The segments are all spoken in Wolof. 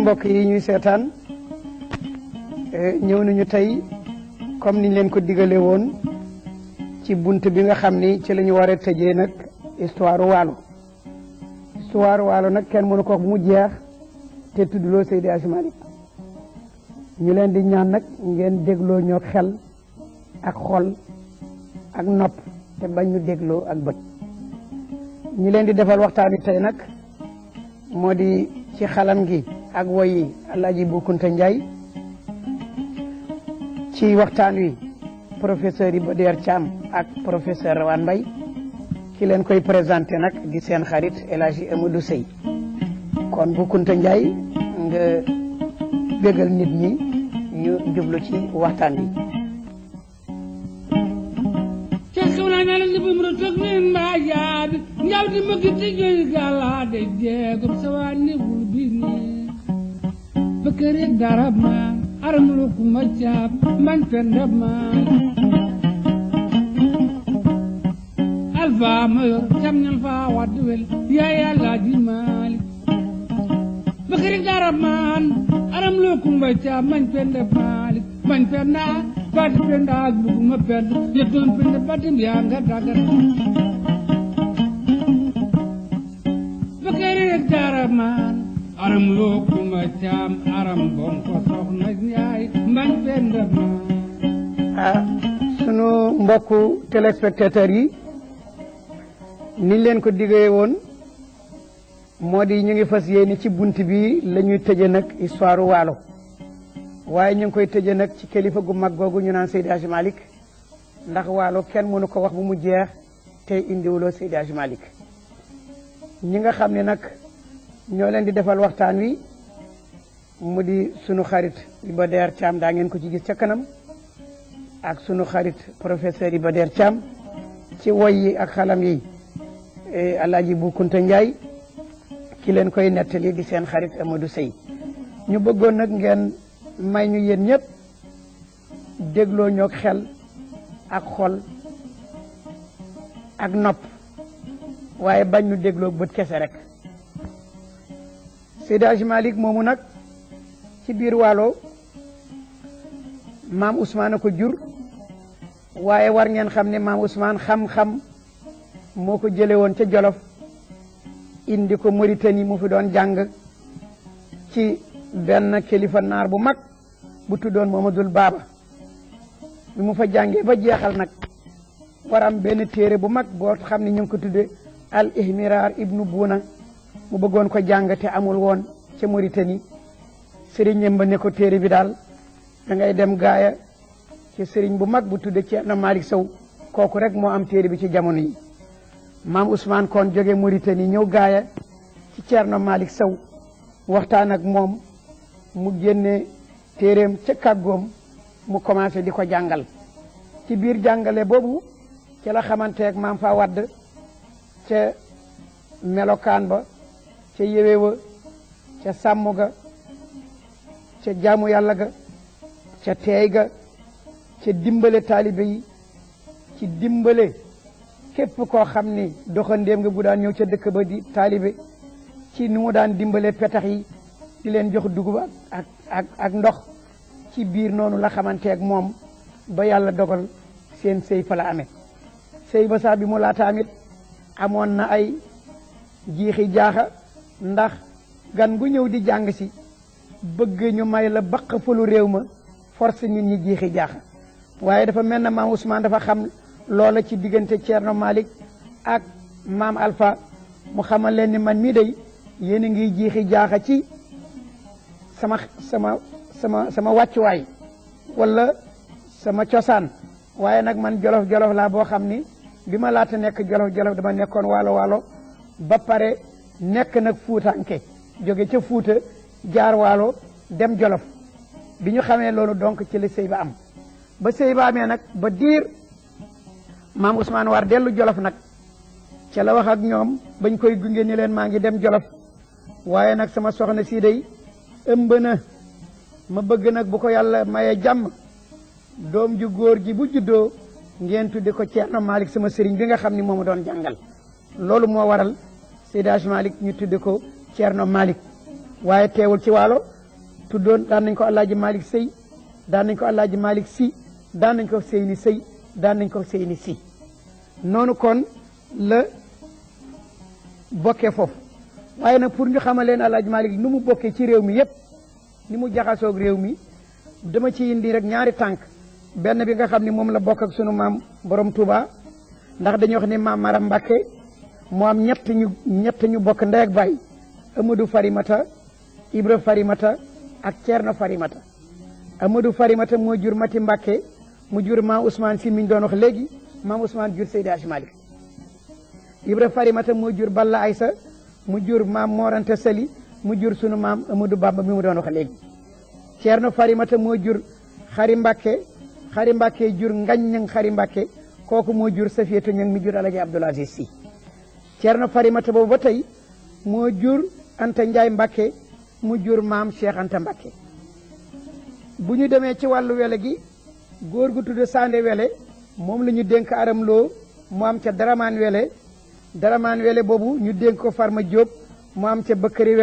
mbokk yi ñuy seetaan ñëw nañu tey comme niñ leen ko digale woon ci bunt bi nga xam ni ci la ñu war a tëjee nag histoire waalo nag kenn mënu ko mu jeex te tuddloo Seydi Hadji Malick ñu leen di ñaan nag ngeen dégloo ñoo xel ak xol ak nopp te bañ ñu dégloo ak bët ñu leen di defal waxtaan wi tey nag moo di ci xalam gi ak woyi Alaaji Bou Kounta Ndiaye ci waxtaan wi professeur Iba Der Thiam ak professeur Rawane Mbaye ki leen koy présenté nag di seen xarit El Hadji Amadou Seye kon Bou Kounta Ndiaye nga bégal nit ñi ñu jublu ci waxtaan wi njawdi makiti joyi galade jeegom sawani wulbini bakari darama aramulu kuma jab man pendama alfa mayor jamnal fa wadwel ya Alaaji Malick bakari darama aramulu kuma jab man pendama man penda bati penda buguma penda yeton penda batim ya nga dagar jaraman aram loo kuma caam aram bon ko soxna Njaay mbañ penda ma sunu mbokku téléspectateurs yi ni leen ko diggee woon moo di ñu ngi fas yéene ci bunt bi la ñuy tëje nag histoire waalo waaye ñu ngi koy tëje nag ci kilifa gu mag googu ñu naan Seydi Hadji Malick ndax waalo kenn mënu ko wax bu mu jeex te indiwuloo Seydi Hadji Malick ñi nga xam ne nag ñoo leen di defal waxtaan wi mu di sunu xarit Iba Der Thiam daa ngeen ko ci gis ca kanam ak sunu xarit professeur Iba Der Thiam ci woy yi ak xalam yi Alaaji Bou Kounta Ndiaye ki leen koy nettali di seen xarit Amadou Seye ñu bëggoon nag ngeen may ñu yéen ñëpp dégloo ñoo xel ak xol ak nopp waaye bañ ñu dégloo bët kese rek Seydi Hadji Malick moomu nag ci biir waalo maam Ousmane a ko jur waaye war ngeen xam ne maam Ousmane xam-xam moo ko jële woon ca Jolof indi ko Mauritanie mu fi doon jàng ci benn kilifa naar bu mag bu tuddoon Mamadul Baaba bi mu fa jàngee ba jeexal nag waram benn téere bu mag boo xam ne ñu ngi ko tudde al ihmirar ibnu Buuna mu bëggoon ko jàng te amul woon ca Mauritanie sëriñ ba ne ko téere bi daal da ngay dem gaaya ci sëriñ bu mag bu tudde Ceerno Malick Sow kooku rek moo am téere bi ci jamono yi maam Ousmane kon jóge Mauritanie ñëw gaaya ci Ceerno Malick Sow waxtaan ak moom mu génne téereem ca kàggoom mu commencé di ko jàngal ci biir jàngale boobu ci la xamanteeg maam fa wadd ca melokaan ba ca yéwe wa ca sàmm ga ca jaamu yàlla ga ca teey ga ca dimbale taalibe yi ci dimbale képp koo xam ni doxandéem nga bu daan ñëw ca dëkk ba di taalibe ci ni mu daan dimbale petax yi di leen jox dugub ak ndox ci biir noonu la xamanteeg moom ba yàlla dogal seen sëy fa la amee sëy ba sax bi mu laata amit amoon na ay jiixi jaaxa ndax gan gu ñëw di jàng si bëgg ñu may la baq falu réew ma force nit ñi jiixi jaaxa waaye dafa mel na maam Ousmane dafa xam loola ci diggante Ceerno Malick ak maam Alpha mu xamal leen ni man mii day yéen a ngi jiixi jaaxa ci sama wàccuwaay wala sama cosaan waaye nag man jolof laa boo xam ni bi ma laata nekk jolof dama nekkoon waalo ba pare nekk nag fuutanke jóge ca fuuta jaar waalo dem jolof bi ñu xamee loolu donc ci la sëy ba am ba sëy ba amee nag ba diir maam Ousmane war dellu jolof nag ca la wax ak ñoom bañ koy gunge ni leen maa ngi dem jolof waaye nag sama soxna si day ëmb na ma bëgg nag bu ko yàlla maye jàmm doom ju góor ji bu juddoo ngeen tudde ko Ceerno Malick sama sëriñ bi nga xam ni moo ma doon jàngal loolu moo waral Seydi Hadji Malick ñu tudde ko Ceerno Malick waaye teewul ci waalo tuddoon daan nañ ko Alaaji Malick Sey daan nañ ko Alaaji Malick Si daan nañ ko Seyni Sey daan nañ ko Seyni Si noonu kon la bokkee foofu waaye nag pour ñu xamal leen Alaaji Malick nu mu bokkee ci réew mi yépp ni mu jaxasoog réew mi dama ci indi rek ñaari tànk benn bi nga xam ne moom la bokk ak sunu maam borom Touba ndax dañuy wax ni maam Maram Mbàkke moo am ñett ñu bokk ndey ak baay Amadou Farimata Ibra Farimata ak Ceerno Farimata Amadou Farimata moo jur Mati Mbàkke mu jur maam Ousmane Si mi ñu doon wax léegi maam Ousmane jur Seydi Hadji Malick Ibra Farimata moo jur Balla Aysa mu jur maam Moranta Sali mu jur sunu maam Amadou Bamba mi mu doon wax léegi Ceerno Farimata moo jur Xari Mbàkke jur Ngañ Ñang Xari Mbàkke kooku moo jur Safiyatu Ñang mi jur Alaji Abdoul Aziz Si Ceerno Farimata boobu ba tey moo jur Anta Njaay Mbàkke mu jur maam Cheikh Anta Mbàkke bu ñu demee ci wàllu wele gi góor gu tudd Sande Wele moom la ñu dénk Aram Lo mu am ca Daramaan Wele boobu ñu dénk ko Farma Diop mu am ca Bëkkëri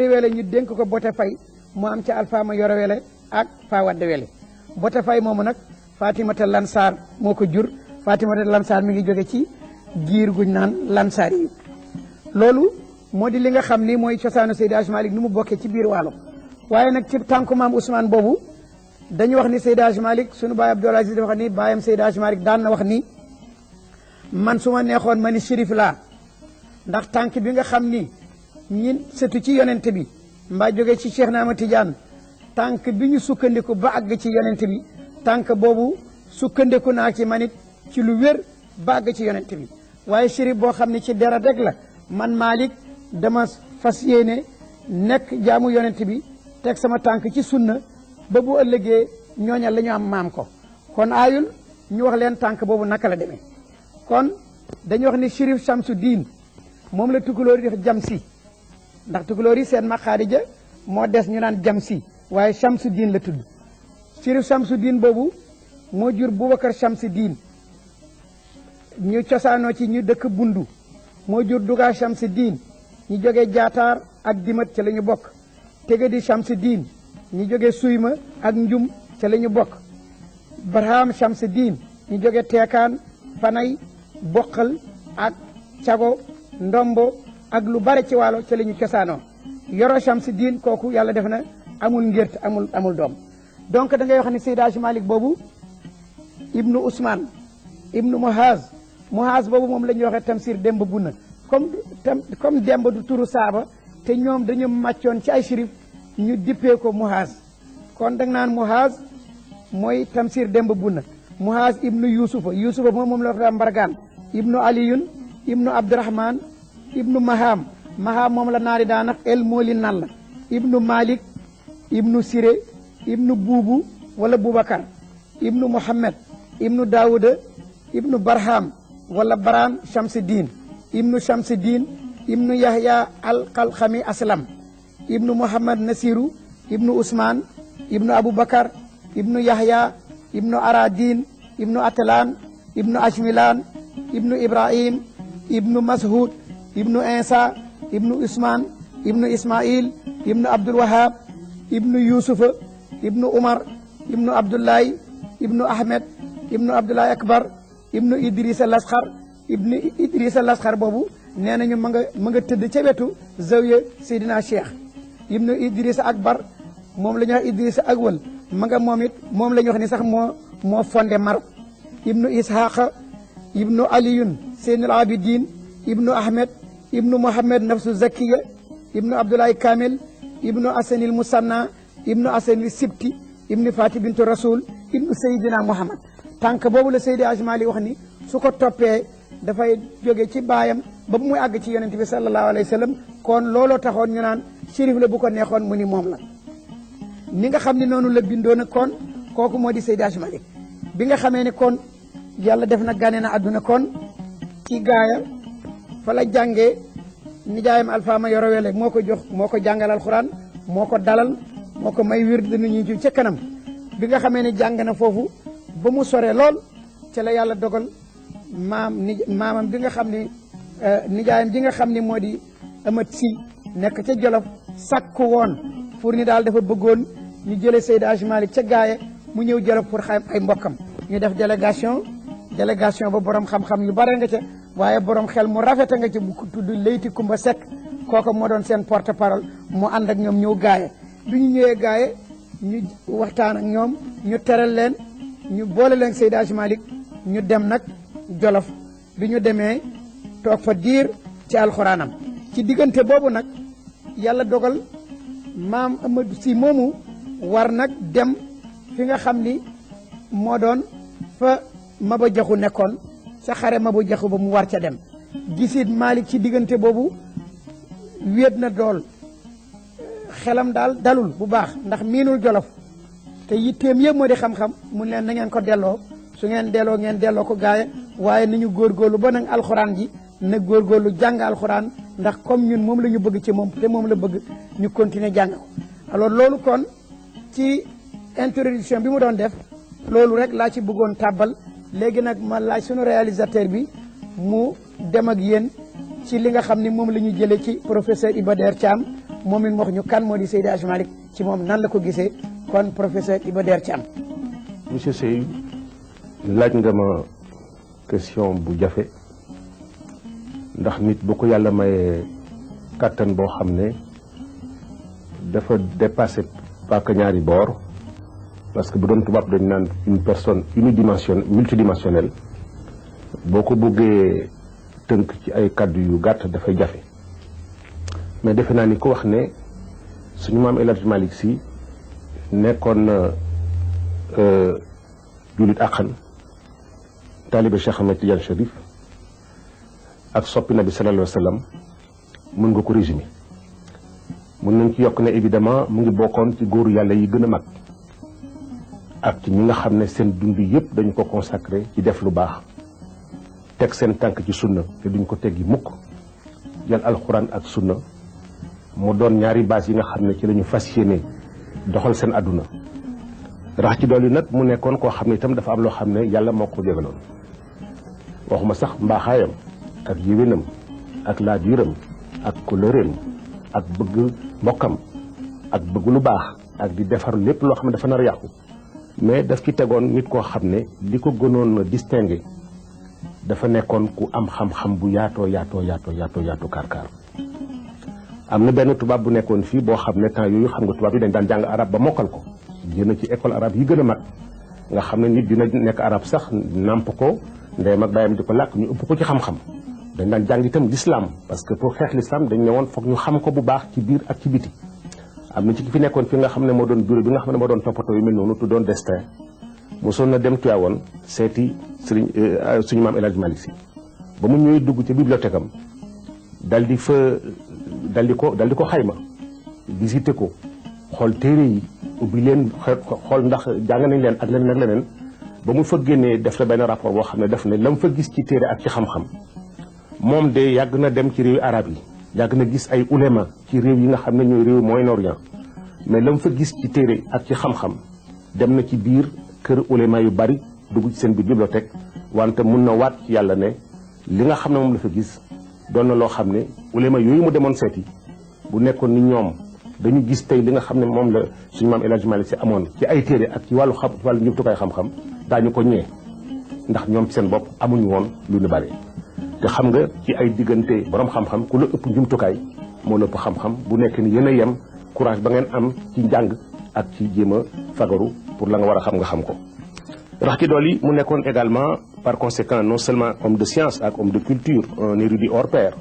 Wele ñu dénk ko Bote Fay mu am ca Alfaama Yoro Wele ak Fawadde Wele Bote Fay moomu nag Fatimata Lansar moo ko jur Fatimata Lansar mi ngi jóge ci giir guñ naan Lansar yi loolu moo di li nga xam ni mooy cosaanu Seydi Hadji Malick ni mu bokkee ci biir Waalo waaye nag ci tànku maam Ousmane boobu dañu wax ni Seydi Hadji Malick sunu baay Abdoul Aziz dafa wax ni baayam Seydi Hadji Malick daan na wax ni man su ma neexoon ma ni shérif laa ndax tànk bi nga xam ni ñin sëtu ci yonent bi mbaa jóge ci Cheikh Naama Tidiane tànk bi ñu sukkandiku ba àgg ci yonent bi tànk boobu sukkandiku naa ci manit ci lu wér ba àgg ci yonent bi waaye shérif boo xam ne ci deret rek la man Malick dama fas yéene nekk jaamu yonent bi teg sama tànk ci sunna ba bu ëllëgee ñooñal la ñu am maam ko kon aayul ñu wax leen tànk boobu naka la demee kon dañu wax ni Chérif Chamsu Diin moom la tukulóor yi def Jamsi ndax tukulóor yi seen Maxaadija moo des ñu naan Jamsi waaye Chamsu Diin la tudd Chérif Chamsu Diin boobu moo jur Boubacar Chamsu Diin ñu cosaanoo ci ñu dëkk Bundu moo jur Duga Chamsu Diin ñu jógee Jaataar ak Dimat ca la ñu bokk Tegadi Chamsu Diin ñu jógee Suyma ak Njum ca la ñu bokk Barham Chamsu Diin ñu jógee Teekaan Fanay Boqal ak Cago Ndombo ak lu bare ci Waalo ca la ñu cosaanoo Yoro Chamsu Diin kooku yàlla def na amul ngért amul doom donc da ngay wax ni Seydi Hadji Malick boobu ibnu Ousmane ibnu Muhaz boobu moom la ñuy waxee Tamsir Demba Bunna comme Demba du turu saaba te ñoom dañu màccoon ci ay shérif ñu dippee ko Muhaz kon da nga naan Muhaz mooy Tamsir Demba Bunna Muhaz ibnu Yusufa moom la wax Mbargaan ibnu Aliyun ibnu Abdurahman ibnu Maham moom la naari daanak el mooli nalla ibnu Malik ibnu Siré ibnu Buubu wala Boubacar ibnu Muhammad ibnu Daouda ibnu Barham wala Baran Chamsuddin ibnu Chamsuddin ibnu Yahya al-Qalxami Aslam ibnu Muhammad Nasiru ibnu Ousmane ibnu Aboubacar ibnu Yahya ibnu Aradin ibnu Atlan ibnu Ashmilan ibnu Ibrahim ibnu Mashud ibnu Insa ibnu Ousmane ibnu Ismail ibnu Abdul Wahab ibnu Yusufa ibnu Umar ibnu Abdullahi ibnu Ahmed ibnu Abdullahi Akbar ibnu Idrissa Lasxar boobu nee nañu ma nga tëdd ca wetu zawiya Seydina Cheikh ibnu Idrissa Akbar moom la ñuy wax Idrissa Agwal ma nga moom it moom la ñuy wax ni sax moo fondé Maroc ibnu Ishaqa ibnu Aliyun Seynul Abidin ibnu Ahmed ibnu Mohamed Nafsu Zakiya ibnu Abdullahi Kamil ibnu Asanil Musanna ibnu Asanil Sibti ibnu Fati bintu Rasul ibnu Seydina Muhammad tànk boobu la Seydi Hadji Malick wax ni su ko toppee dafay jóge ci baayam ba muy àgg ci yonent bi sallallahu alayhi wa sallam kon looloo taxoon ñu naan shérif la bu ko neexoon mu ni moom la ni nga xam ne noonu la bindoo na kon kooku moo di Seydi Hadji Malick bi nga xamee ne kon yàlla def na gane na àdduna kon ci gaaya fa la jàngee nijaayam Alfaama Yoro Wele moo ko jàngal alxuraan moo ko dalal moo ko may wird nu ñu ci ca kanam bi nga xamee ne jàng na foofu ba mu sore lool ca la yàlla dogal maamam bi nga xam ne nijaayam bi nga xam ne moo di Amat Si nekk ca Jolof sakku woon pour ni daal dafa bëggoon ñu jëlee Seydi Hadji Malick ca Gaaye mu ñëw Jolof pour xam ay mbokkam ñu def délégation ba borom xam-xam yu bare nga ca waaye borom xel mu rafet nga ca bu tudd Leyti Kumba Seck kooku moo doon seen porte parole mu ànd ak ñoom ñëw Gaaye bi ñu ñëwee Gaaye ñu waxtaan ak ñoom ñu teral leen ñu boole leen Seydi Hadji Malick ñu dem nag Jolof bi ñu demee toog fa diir ci alxuraanam ci diggante boobu nag yàlla dogal maam Amadou Sy moomu war nag dem fi nga xam ni moo doon fa Maba Jaxu nekkoon ca xare Maba Jaxu ba mu war ca dem gisit Malick ci diggante boobu wéet na dool xelam daal dalul bu baax ndax miinul Jolof te yitteem yëpp moo di xam-xam mun leen na ngeen ko delloo su ngeen delloo ko Gaaye waaye nañu góorgóorlu ba nag alxuraan ji na góorgóorlu jàng alxuraan ndax comme ñun moom la ñu bëgg ci moom te moom la bëgg ñu continuer jàng ko alors loolu kon ci introduction bi mu doon def loolu rek laa ci bëggoon tàbbal léegi nag ma laaj sunu réalisateur bi mu dem ak yéen ci li nga xam ni moom la ñu jëlee ci professeur Iba Der Thiam moom it wax ñu kan moo di Seydi Hadji Malick ci moom nan la ko gisee kon professeur Iba Der Thiam. Monsieur Sey laaj nga ma question bu jafe ndax nit bu ko yàlla mayee kàttan boo xam ne dafa dépassé paaka ñaari boor parce que bu doon tubaab dañ naan une personne multidimensionnelle boo ko bëggee tënk ci ay kàddu yu gàtt dafay jafe mais defe naa ni ko wax ne suñu maam El Hadji Malick Sy nekkoon na jullit àqan taalibe Cheikh Ahmed Tidiane Chérif ak soppi nabi sallallahu alayhi wa sallam mën nga ko résumer mën nañ ci yokk ne évidemment mu ngi bokkoon ci góoru yàlla yi gën a mag ak ci ñi nga xam ne seen dund yëpp dañu ko consacré ci def lu baax teg seen tànk ci sunna te duñ ko teggi mukk jël alxuraan ak sunna mu doon ñaari baas yi nga xam ne ci la ñu fas yéene doxal seen àdduna rax ci dolli nag mu nekkoon koo xam ne itam dafa am loo xam ne yàlla moo ko jégaloon waxuma sax mbaaxaayam ak yéwénam ak laabiiram ak kollëreem ak bëgg mbokkam ak bëgg lu baax ak di defar lépp loo xam ne dafa nar a yàqu mais daf ci tegoon nit koo xam ne li ko gënoon distingué dafa nekkoon ku am xam-xam bu yaatoo kaar am na benn tubaab bu nekkoon fii boo xam ne temps yooyu xam nga tubaab yi dañ daan jàng arab ba mokkal ko génn ci école arabe yi gën a mag nga xam ne nit dina nekk arab sax nàmp ko ndeyam ak baayam di ko làkk ñu ëpp ko ci xam-xam dañ daan jàng itam l'islam parce que pour xeex l'islam dañ ne woon foog ñu xam ko bu baax ci biir ak ci biti am na ci ki fi nekkoon fi nga xam ne moo doon bureau bi nga xam ne moo doon toppatoo yu mel noonu tuddoon destin mosoon na dem Tiwaawoon seeti suñu maam El Hadji Malick Sy ba mu ñëwee dugg ca bibliothèque am dal di ko xayma visité ko xool téere yi ubbi leen xool ndax jàng nañ leen ak leneen ak leneen ba mu fa génnee def la benn rapport boo xam ne def ne la mu fa gis ci téere ak ci xam-xam moom de yàgg na dem ci réewi arab yi yàgg na gis ay ulema ci réew yi nga xam ne ñooy réew Moyen-Orient mais la mu fa gis ci téere ak ci xam-xam dem na ci biir kër ulema yu bari dugg ci seen biir bibliothèque wante mun na waat ci yàlla ne li nga xam ne moom la fa gis doon na loo xam ne ulema yooyu mu demoon seeti bu nekkoon ni ñoom dañu gis tey li nga xam ne moom la suñu maam El Hadji Malick Sy amoon ci ay téere ak ci wàllu njumtukaay xam-xam daañu ko ñee ndax ñoom ci seen bopp amuñu woon lu ñu bari te xam nga ci ay diggante borom xam-xam ku la ëpp njumtukaay moo la ëpp xam-xam bu nekk ni yéen a yem courage ba ngeen am ci njàng ak ci jéem a fagaru pour la nga war a xam nga xam ko. rax ci dool yi mu nekkoon également par conséquent non seulement homme de science ak homme de culture un érudit hors pair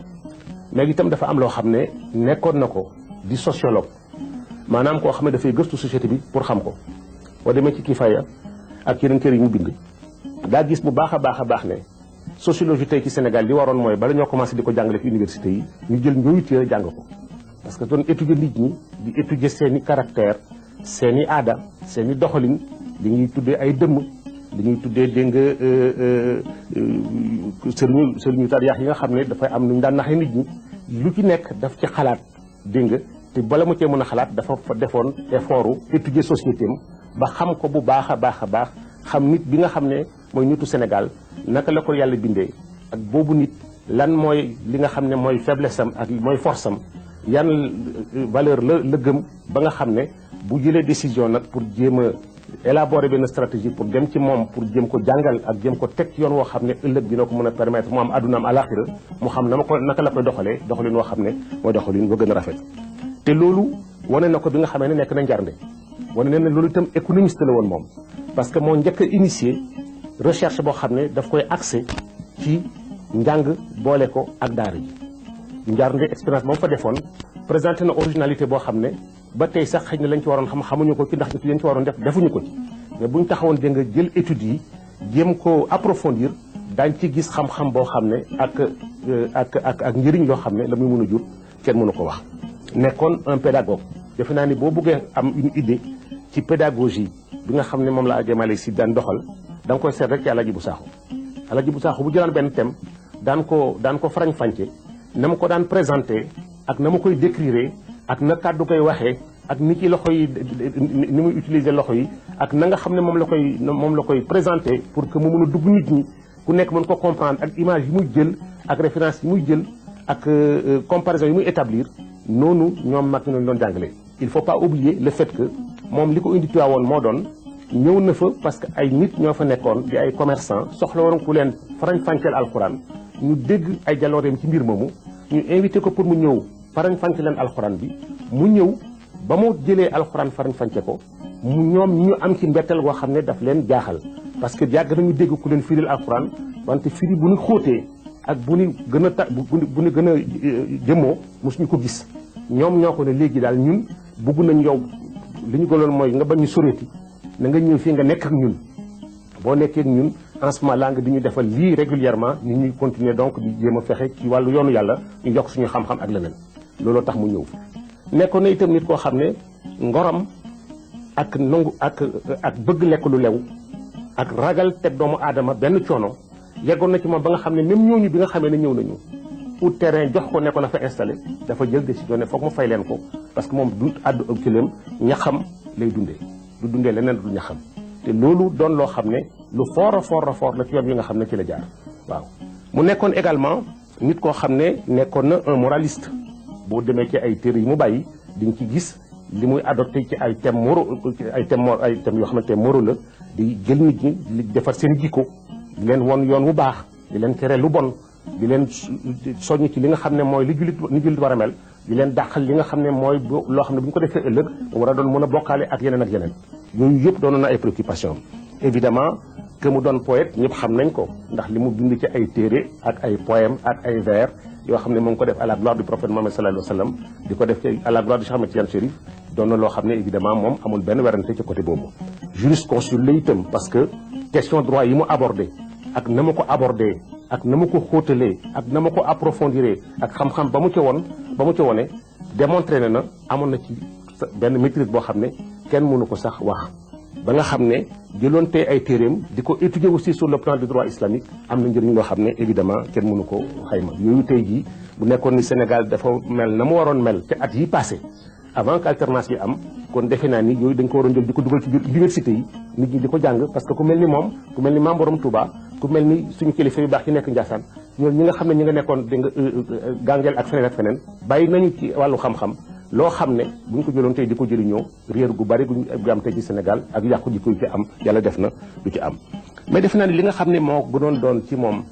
mais itam dafa am loo xam ne nekkoon na ko di sociologue maanaam koo xam ne dafay gëstu société bi pour xam ko boo demee ci Kifaaya ak yeneen kër yi mu bind daa gis bu baax a baax ne sociologie tey ci Sénégal li waroon mooy bala ñoo commencé di ko jàngale ci université yi ñu jël ñooyu téere jàng ko parce que doon étudier nit ñi di étudier seeni caractère seeni aada seeni doxalin li ñuy tuddee ay dëmm li ñuy tuddee dégg nga sëriñu tariyaax yi nga xam ne dafay am nu ñu daan naxee nit ñi lu ci nekk daf ci xalaat dégg nga te bala mu cee mën a xalaat dafa fa defoon effort étudier société am ba xam ko bu baax a baax xam nit bi nga xam ne mooy nitu Sénégal naka la ko yàlla bindee ak boobu nit lan mooy li nga xam ne mooy faiblesse am ak mooy force am yan valeur la gëm ba nga xam ne bu jëlee décision nag pour jéem a élaborer benn stratégie pour dem ci moom pour jéem ko jàngal ak jéem ko teg yoon woo xam ne ëllëg dina ko mën a permettre mu am addunaam alaxira mu xam naka la koy doxalee doxalin woo xam ne mooy doxalin ba gën a rafet. te loolu wane na ko bi nga xamee ne nekk na njarnde wane na ne loolu itam économiste la woon moom parce que moo njëkk a initié recherche boo xam ne daf koy axé ci njàng boole ko ak daara ji. njarnde expérience ba mu fa defoon présenté na originalité boo xam ne ba tey sax xëy na lañ ci waroon xamuñu ko ci ndax nit lañ ci waroon def defuñu ko ci mais buñ taxawoon dégg nga jël études yi jéem ko approfondir daañ ci gis xam-xam boo xam ne ak njëriñ loo xam ne la muy mën a jur kenn mënu ko wax. nekkoon un pédagogue defe naa ni boo bëggee am une idée ci pédagogie bi nga xam ne moom la Hadj Malick Sy daan doxal da nga koy seet rek ci Alaaji Bu Saaxu. Alaaji Bu Saaxu bu jëlaan benn thème daan ko farañ-fànce na ma ko daan présenté ak na ma koy décrire ak na kàddu koy waxee ak ni ci loxo yi ni muy utiliser loxo yi ak na nga xam ne moom la koy présenté pour que mu mën a dugg nit ñi ku nekk mën ko comprendre ak image yi muy jël ak référence yi muy jël ak comparaison yi muy établir noonu ñoom mag ñu doon jàngale. il faut pas oublier le fait que moom li ko indi Tiwaawoon moo doon ñëw na fa parce que ay nit ñoo fa nekkoon di ay commerçant soxla woon ku leen farañ-fàcceel alxuraan ñu dégg ay jalooreem ci mbir moomu ñu invité ko pour mu ñëw farañ-fàcce leen alxuraan bi mu ñëw ba mu jëlee alxuraan farañ-fàcce ko mu ñoom ñu am ci mbetteel goo xam ne daf leen jaaxal parce que yàgg nañu dégg ku leen firil alxuraan wante firi bu ñu xóotee ak bu ñu gën a bu ñu gën a jëmmoo mosuñu ko gis ñoom ñoo ko ne léegi daal ñun bugg nañ yow li ñu gënoon mooy nga bañ ñu soreeti na nga ñëw fii nga nekk ak ñun boo nekkee ak ñun en ce moment là nga di ñu defal lii régulièrement ñu ñuy continuer donc di jéem a fexe ci wàllu yoonu yàlla ñu yokk suñu xam-xam ak leneen looloo tax mu ñëw nekkoon na itam nit koo xam ne ngoram ak nangu ak bëgg lekk lu lew ak ragal teg doomu aadama benn coono yeggoon na ci moom ba nga xam ne même ñooñu bi nga xamee ne ñëw nañu pour terrain jox ko ne ko na fa installé dafa jël décision ne foog mu fay leen ko parce que moom du àddu ak kilam ñaxam lay dundee du dundee leneen du ñaxam te loolu doon loo xam ne lu fort a fort la ci yoon yi nga xam ne ci la jaar waaw. mu nekkoon également nit koo xam ne nekkoon na un moraliste boo demee ci ay téere yi mu bàyyi di nga ci gis li muy adopté ci ay thèmes yoo xamante ne moraux la di jël nit ñi di defar seen jikko di leen won yoon wu baax di leen tere lu bon di leen soññ ci li nga xam ne mooy li jullit war a mel di leen dàqal li nga xam ne mooy loo xam ne bu ñu ko defee ëllëg war a doon mën a bokkaale ak yeneen yooyu yëpp doonoon na ay préoccupation évidemment que mu doon poète ñëpp xam nañ ko ndax li mu bind ci ay téere ak ay poème ak ay vers yoo xam ne mu ngi ko def à la gloire du prophète Mohammed sallallahu alayhi wa sallam di ko def ci à la gloire du Cheikh Ahmed Tidiane Chérif doon na loo xam ne évidemment moom amul benn werante ci côté boobu jurisconsulte la itam parce que question droit yi mu abordé ak na ma ko abordé ak na ma ko xóotalee ak na ma ko approfondiré ak xam-xam ba mu ca wone démontré na amoon na ci benn maîtrise boo xam ne kenn mënu ko sax wax ba nga xam ne jëloon tey ay téeréem di ko étudier aussi sur le plan du droit islamique am na njëriñ loo xam ne évidemment kenn mënu ko xayma yooyu tey jii bu nekkoon ni Sénégal dafa mel na mu waroon mel te at yi passé avant que alternance yi am kon defe naa ni yooyu dañ ko waroon jël di ko dugal ci biir université yi nit ñi di ko jàng parce que ku mel ni moom ku mel ni Maam Borom Touba ku mel ni suñu kilifa yu baax yi nekk Ndiassane ñooñu ñi nga xam ne ñi nga nekkoon di nga gàngeel ak feneen bàyyi nañu ci wàllu xam-xam loo xam ne bu ñu ko jëloon tey di ko jëriñoo réer gu bari gu am tey ci Sénégal ak yàqu ji ko ci am yàlla def na du ci am. mais defe naa ni li nga xam ne moo gënoon doon ci moom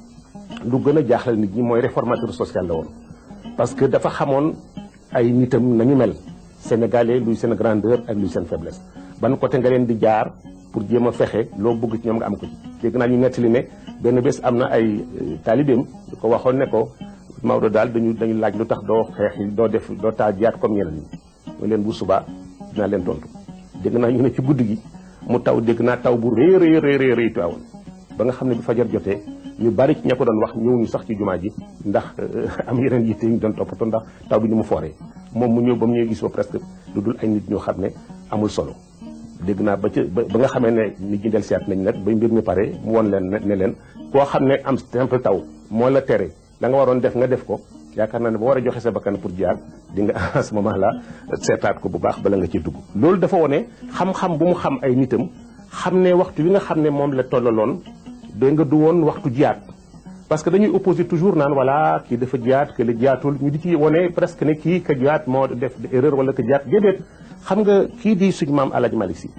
lu gën a jaaxal nit ñi mooy réformateur social la woon parce que dafa xamoon ay nitam nañu mel sénégalais luy seen grandeur ak luy seen faiblesse ban côté nga leen di jaar pour jéem a fexe loo bëgg ci ñoom nga am ko ci. dégg naa ñu nettali ne benn bés am na ay taalibeem yu ko waxoon ne ko Maodo daal dañu laaj lu tax doo xeex doo taa jiyaat comme ñeneen ñi ñu leen bu subaa dinaa leen tontu. dégg naa ñu ne ci guddi gi mu taw dégg naa taw bu rëy Tiwaawan ba nga xam ne bi fajar jotee ñu bari ci ña ko doon wax ñëw ñu sax ci jumaa ji ndax am yeneen yitte ñu doon toppatoo ndax taw bi ni mu fooree moom mu ñëw ba mu ñëw gis ba presque lu dul ay nit ñoo xam ne amul solo. dégg naa ba nga xamee ne nit ñi del siyaat nañ nag ba mbir mi pare mu won leen ne leen koo xam ne am simple taw moo la tere la nga waroon def nga def ko yaakaar naa ne ba war a joxe sa bakkan pour jiyaat di nga à ce moment là seetaat ko bu baax bala nga ci dugg. loolu dafa wone xam-xam bu mu xam ay nitam xam ne waxtu wi nga xam ne moom la tollaloon dégg nga du woon waxtu jiyaat parce que dañuy opposer toujours naan voilà kii dafa jiyaat que la jiyaatul ñu di ci wane presque ne kii ka jiyaat moo def erreur wala ka jiyaat déedéet xam nga kii di suñu maam El Hadj Malick Sy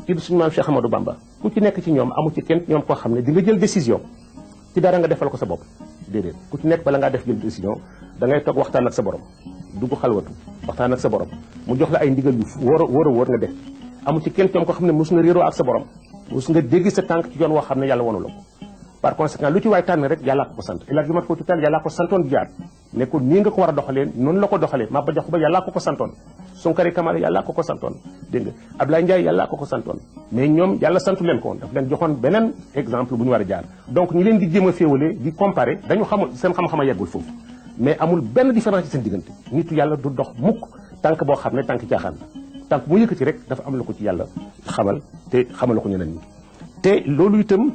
kii di suñu maam Cheikh Amadou Bamba ku ci nekk ci ñoom amu ci kenn ñoom koo xam ne di nga jël décision ci dara nga defal ko sa bopp déedéet ku ci nekk bala ngaa def jël décision da ngay toog waxtaan ak sa borom dugg xalwatu waxtaan ak sa borom mu jox la ay ndigal yu wóor nga def amu ci kenn ñoom koo xam ne mos nga réeroo ak sa borom mos nga dégg sa tànk ci yoon woo xam ne yàlla wonu la ko par conséquent lu ci waay tànn rek yàllaa ko sant El Hadj Omar Foutiyou Tall yàllaa ko santoon jiyaat ne ko nii nga ko war a doxalee noonu la ko doxalee Maba Jaxu Ba yàllaa ko santoon Sonkari Kamara yàllaa ko santoon dégg nga Ablaye Ndiaye yàllaa ko santoon mais ñoom yàlla santu leen ko woon daf leen joxoon beneen exemple bu ñu war a jaar donc ñi leen di jéem a féewale di comparer dañu xamul seen xam-xama yeggul foofu mais amul benn différence ci seen diggante nitu yàlla du dox mukk tànk boo xam ne tànk caaxaan la tànk mu yëkkati rek dafa am la ko ci yàlla xamal te xamal la ko ñeneen ñi te loolu itam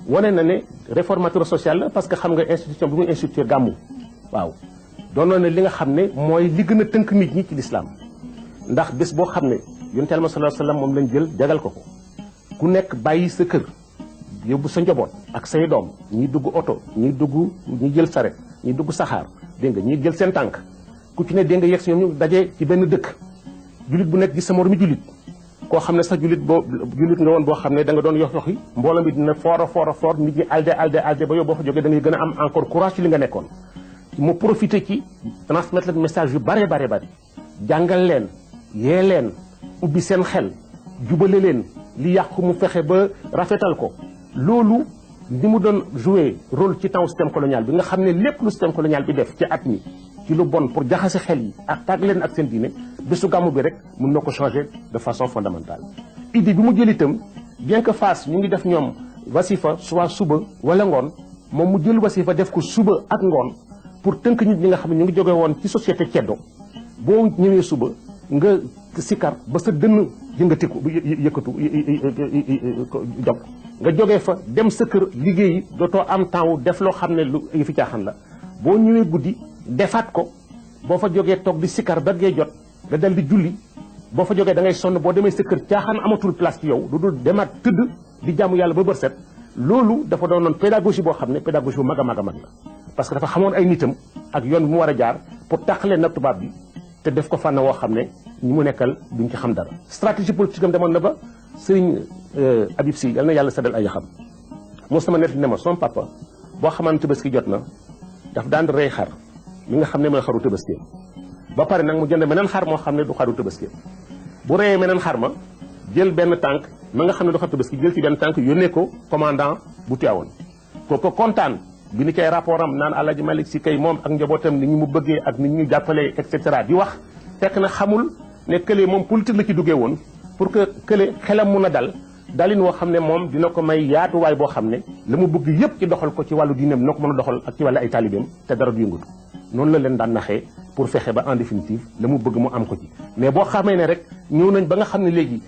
wane na ne réformateur social la parce que xam nga institution bi muy institué gàmmu waaw doonoon na li nga xam ne mooy li gën a tënk nit ñi ci lislaam ndax bés boo xam ne yonent Yàlla sallallahu alayhi wa sallam moom lañ jël jagal ko ku nekk bàyyi sa kër yóbbu sa njaboot ak say doom ñi dugg oto ñi jël saret ñi dugg saxaar dégg nga ñi jël seen tànk ku ci ne dégg nga yegg si ñoom ñu daje ci benn dëkk jullit bu nekk gis sa moromi jullit koo xam ne sax jullit nga woon boo xam ne da nga doon yox-yoxi mbooloo mi dina fort nit ñi alde ba yow boo fa jógee da ngay gën a am encore courage ci li nga nekkoon mu profité ci transmettre leen message yu bare jàngal leen yee leen ubbi seen xel jubale leen li yàqu mu fexe ba rafetal ko loolu ni mu doon jouer rôle ci temps système colonial bi nga xam ne lépp lu système colonial bi def ci at mi ci lu bon pour jaxase xel yi ak tàgg leen ak seen diine bésu gàmmu bi rek mën na ko changer de façon fondamentale idée bi mu jël itam bien que Fass ñu ngi def ñoom wasifa soit suba wala ngoon moom mu jël wasifa def ko suba ak ngoon pour tënk nit ñi nga xam ne ñu ngi jóge woon ci société ceddo boo ñëwee suba nga sikar ba sa dënn yëngatiku yëkkatu jog nga jógee fa dem sa kër liggéeyi dootoo am temps wu def loo xam ne lu fi caaxaan la boo ñëwee guddi defaat ko boo fa jógee toog di sikar ba gee jot nga dal di julli boo fa jógee da ngay sonn boo demee sa kër caaxaan amatul place ci yow lu dul demaat tëdd di jaamu yàlla ba bër set loolu dafa doon noon pédagogie boo xam ne pédagogie bu mag a mag la parce que dafa xamoon ay nitam ak yoon bi mu war a jaar pour tàqalee nag tubaab bi te def ko fànn woo xam ne ñi mu nekkal duñ ci xam dara stratégie politique am demoon na ba Serigne Habib Sy yal na yàlla seddal ay yaxam moo sama net ne ma son papa boo xamante Tabaski jot na daf daan rey xar mi nga xam ne mooy xaru Tabaski ba pare nag mu jënd meneen xar moo xam ne du xaru Tabaski bu reyee meneen xar ma jël benn tànk ma nga xam ne du xaru Tabaski jël ci benn tànk yónnee ko commandant bu Tivaouane kooku kontaan bi ni cay rapport am naan Alaaji Malick Sy kay moom ak njabootam ni ñu mu bëggee ak ni ñu jàppalee et cetera di wax fekk na xamul ne kële moom politique la ci duggee woon pour que kële xelam mun a dalin woo xam ne moom dina ko may yaatuwaay boo xam ne la mu bëgg yëpp ci doxal ko ci wàllu diineem dina ko mën a doxal ak ci wàllu ay taalibeem te dara du yëngatu noonu la leen daan naxee pour fexe ba en définitive la mu bëgg mu am ko ci mais boo xamee ne rek ñëw nañ ba nga xam ne léegi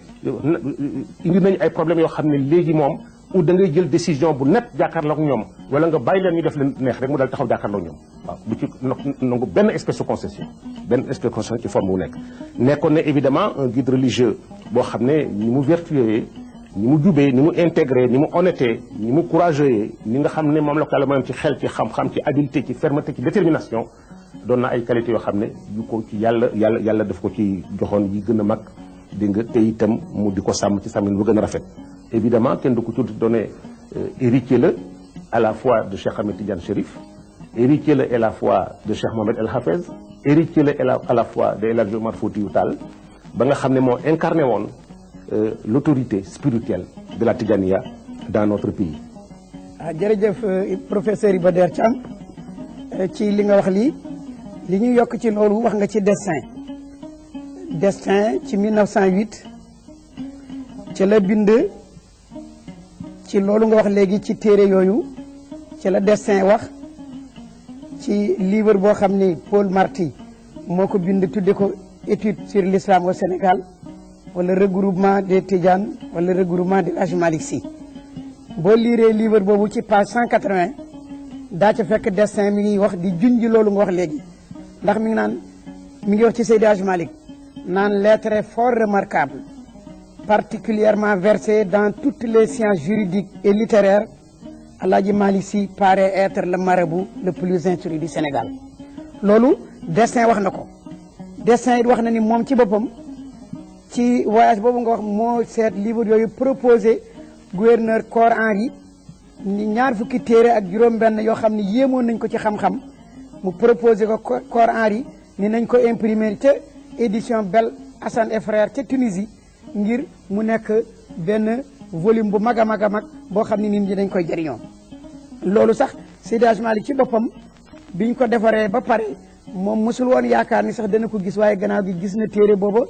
indi nañ ay problèmes yoo xam ne léegi moom ou da ngay jël décision bu net jàkkaarloo ak ñoom wala nga bàyyi leen ñu def leen neex rek mu dal taxaw jàkkaarloo ñoom waaw bu ci nangu benn espèce de concession ci forme wu nekk nekkoon ne évidemment un guide religieux boo xam ne ni mu vertueux ni mu jubee ni mu intégré ni mu honnêté ni mu courageux ni nga xam ne moom la ko yàlla mayoon ci xel ci xam-xam ci habileté ci fermeté ci détermination doon na ay qualités yoo xam ne yu ko ci yàlla daf ko ci joxoon yi gën a mag dégg nga te itam mu di ko sàmm ci sàmmin bu gën a rafet évidemment kenn du ko tuuti donné héritier la à la fois de Cheikh Ahmed Tidiane Chérif héritier la à la fois de Cheikh Mohamed El Hafez héritier la à la fois de El Hadj Omar Foutiyou Tall ba nga xam ne moo incarné woon l'autorité spirituelle de la Tidjaniya dans notre pays. jërëjëf professeur Iba Der Thiam ci li nga wax lii li ñu yokk ci loolu wax nga ci destin ci 1908 ci la bind ci loolu nga wax léegi ci téere yooyu ci la destin wax ci livre boo xam ni Paul Marty moo ko bind tudde ko étude sur l'islam au Sénégal wala regroupement des Tidjanes wala regroupement de Hadj Malick Sy boo liiree livre boobu ci page 180 daa ca fekk destin mi ngi wax di junj loolu nga wax léegi ndax mi ngi wax ci Seydi Hadj Malick naan l'être fort remarquable particulièrement versé dans toutes les sciences juridiques et littéraires Alaaji Malick Sy paraît être le marabout le plus instruit du Sénégal loolu destin wax na ko destin it wax na ni moom ci boppam ci voyage boobu nga wax moo seet livre yooyu proposé gouverneur Cor Henri ni ñaar fukki téere ak juróom-benn yoo xam ne yéemoon nañ ko ci xam-xam mu proposé ko Cor Henri ni nañ ko imprimer ca édition Bel Hassan et Frères ca Tunisie ngir mu nekk benn volume bu mag a mag a mag boo xam ne nit ñi dañ koy jëriñoo loolu sax Seydi Hadji Malick ci boppam biñ ko defaree ba pare moom mosul woon yaakaar ni sax dana ko gis waaye gannaaw gi gis na téere booba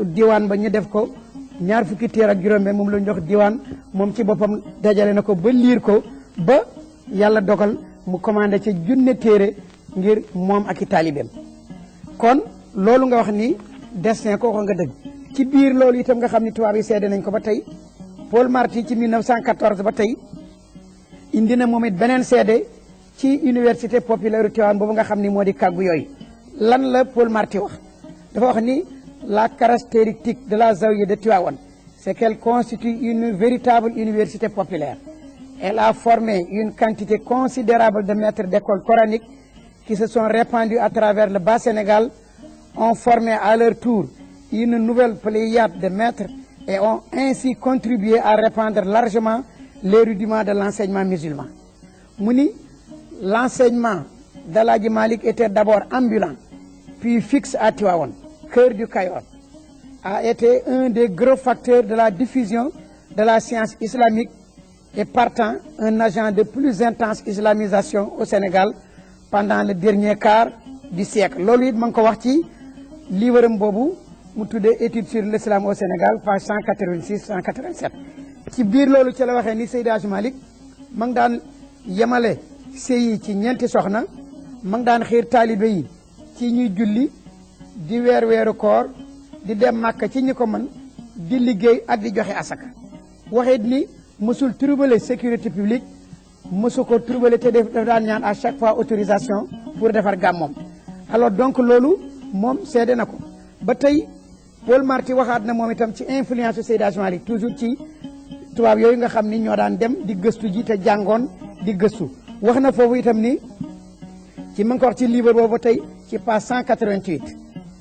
diwaan ba ñu def ko ñaar fukki téere ak juróom-benn moom la ñu jox diwaan moom ci boppam dajale na ko ba liir ko ba yàlla dogal mu commandé ca junne téere ngir moom ak i taalibeem kon loolu nga wax ni destin ko nga dëgg ci biir loolu itam nga xam ni tubaab yi seede nañ ko ba tey Paul Marty ci 1914 ba tey indi na moom it beneen seede ci université populaire Tivaouane boobu nga xam ni moo di kàggu yooyu lan la Paul Marty wax dafa wax ni la caractéristique de la Zawiya de Tivaouane c'est qu'elle constitue une véritable université populaire. Elle a formé une quantité considérable de maîtres d'école coraniques qui se sont répandus à travers le Bas-Sénégal, ont formé à leur tour une nouvelle pléiade de maîtres et ont ainsi contribué à répandre largement les rudiments de l'enseignement musulman. Mu ni l'enseignement d'Alaaji Malick était d'abord ambulant, puis fixe à Tivaouane, cœur du Kayor, a été un des gros facteurs de la diffusion de la science islamique et partant un agent de plus intense islamisation au Sénégal pendant le dernier quart du siècle. Loolu it ma ngi ko wax ci livre am boobu mu tuddee étude sur l'islam au Sénégal page 186 187 ci biir loolu ci la waxee ni Seydi Hadji Malick ma ngi daan yemale sëy yi ci ñeenti soxna ma ngi daan xiir taalibe yi ci ñuy julli di weeru koor di dem Màkka ci ñi ko mën di liggéey ak di joxe asaka waxit ni mësul troubler sécurité publique mësu ko troubler te def daan ñaan à chaque fois autorisation pour defar gàmmoom alors donc loolu moom seede na ko ba tey Paul Marty waxaat na moom itam ci influence su Seydi Hadji Malick toujours ci tubaab yooyu nga xam ni ñoo daan dem di gëstu ji te jàngoon di gëstu wax na foofu itam ni ci ma ngi ko wax ci livre boobu ba tey ci page 188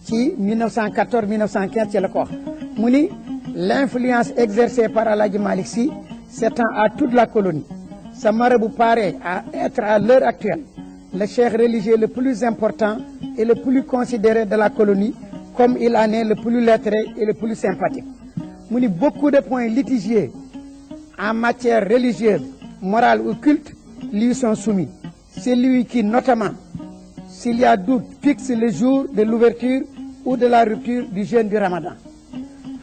ci 1914 1915 ci la ko wax mu ni l'influence exercée par Alaaji Malick Sy s'étend à toute la colonie. Ce marabout paraît à être à l'heure actuelle le cheikh religieux le plus important et le plus considéré de la colonie, comme il en est le plus lettré et le plus sympathique. Mu ni beaucoup de points litigieux en matière religieuse, morale ou culte lui sont soumis. C'est lui qui, notamment, s'il y a doute, fixe le jour de l'ouverture ou de la rupture du jeûne du Ramadan.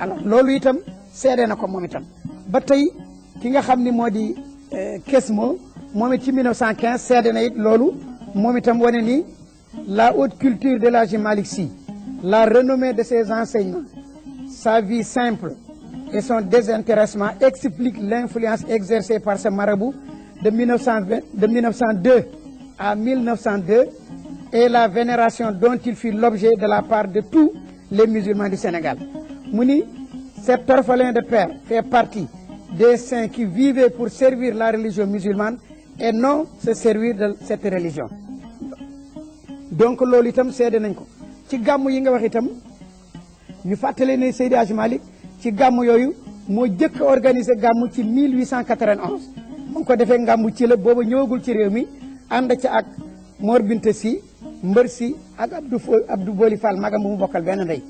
Alors loolu itam seede na ko moom itam ba tey ki nga xam ni moo di Kesmo moom it ci 1915 seede na it loolu moom itam wane ni la haute culture de Alaaji Malick Sy, la renommée de ses enseignements, sa vie simple et son désintéressement expliquent l'influence exercée par ce marabout de 1902 à 1902 et la vénération dont il fut l'objet de la part de tous les musulmans du Sénégal. Mu ni cet orphelin de père fait partie des saints qui vivaient pour servir la religion musulmane et non se servir de cette religion. Donc loolu itam seede nañ ko ci gàmmu yi nga wax itam ñu fàttale ne Seydi Hadji Malick ci gàmmu yooyu moo jëkk organiser gàmmu ci 1891 mu ngi ko defee gàmmu ci la booba ñëwagul ci réew mi ànd ca ak Mor Binta Sy Mbër Sy ak Abdou Boli Fall magam bu mu bokkal benn ndey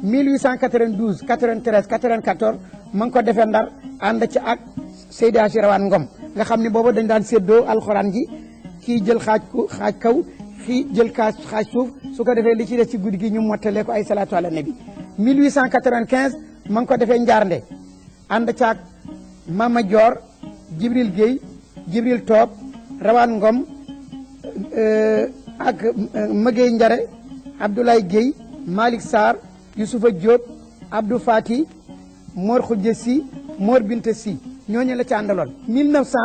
1892 93 94 ma ngi ko defee Ndar ànd ci ak Seydi Hadji Rawane Ngom nga xam ne booba dañ daan séddoo alxuraan ji kii jël xaaj kaw kii jël xaaj suuf su ko defee li ci des ci guddi gi ñu mottalee ko ay salaatu ala nabi 1895 ma ngi ko defee Njaarnde ànd ci ak Mama Dior Jibril Guèye Jibril Toob Rawane Ngom ak Mëgey Njare Abdoulaye Guèye Malick Sarr Youssoufa Diop Abdou Fati Mor Khoudia Sy Mor Binta Sy ñooñu la ci àndaloon 1900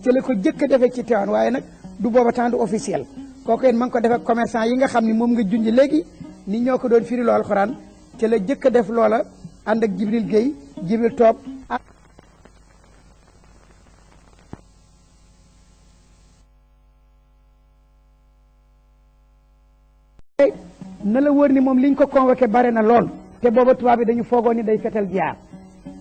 ci la ko jëkk a defee ci Tivaouane waaye nag du booba temps du officiel kooku it ma ngi ko defee commerçant yi nga xam ni moom nga junj léegi ni ñoo ko doon firi loo alxuraan ci la jëkk a def loola ànd ak Jibril Guèye Jibril Toob na la wër ni moom liñ ko convoqué bare na lool te booba tubaab bi dañu foogoon ni day fetal jaar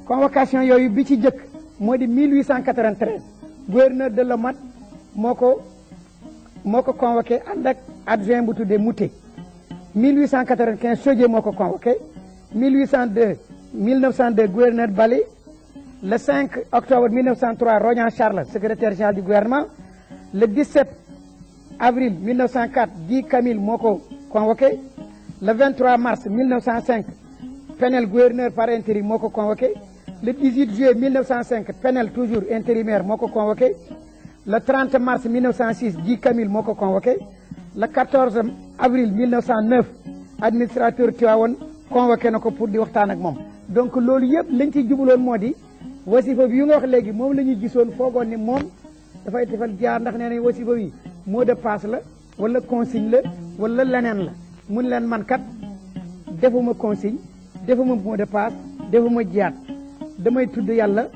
convocation yooyu bi ci jëkk moo di 1893 gouverneur de Lomat moo ko convoqué ànd ak adjoint bu tuddee Mouté 1895 Chaudié moo ko convoqué 1902 gouverneur Bali le 5 octobre 1903 Rognan Charles secrétaire général du gouvernement le 17 avril 1904 Guy Camille moo ko convoqué le 23 mars 1905 Penel gouverneur par intérim moo ko convoqué le 18 juillet 1905 Penel toujours intérimaire moo ko convoqué le 30 mars 1906 Guy Camille moo ko convoqué le 14 avril 1909 administrateur Tivaouane convoqué na ko pour di waxtaan ak moom donc loolu yëpp lañ ci jubaloon moo di wasifa bi yu nga wax léegi moom la ñuy gisoon foogoon ni moom dafay defal jaar ndax nee nañ wasifa bi mot de passe la wala consigne la wala leneen la mun leen man kat defuma consigne defuma mot de passe defuma jaat damay tudd yàlla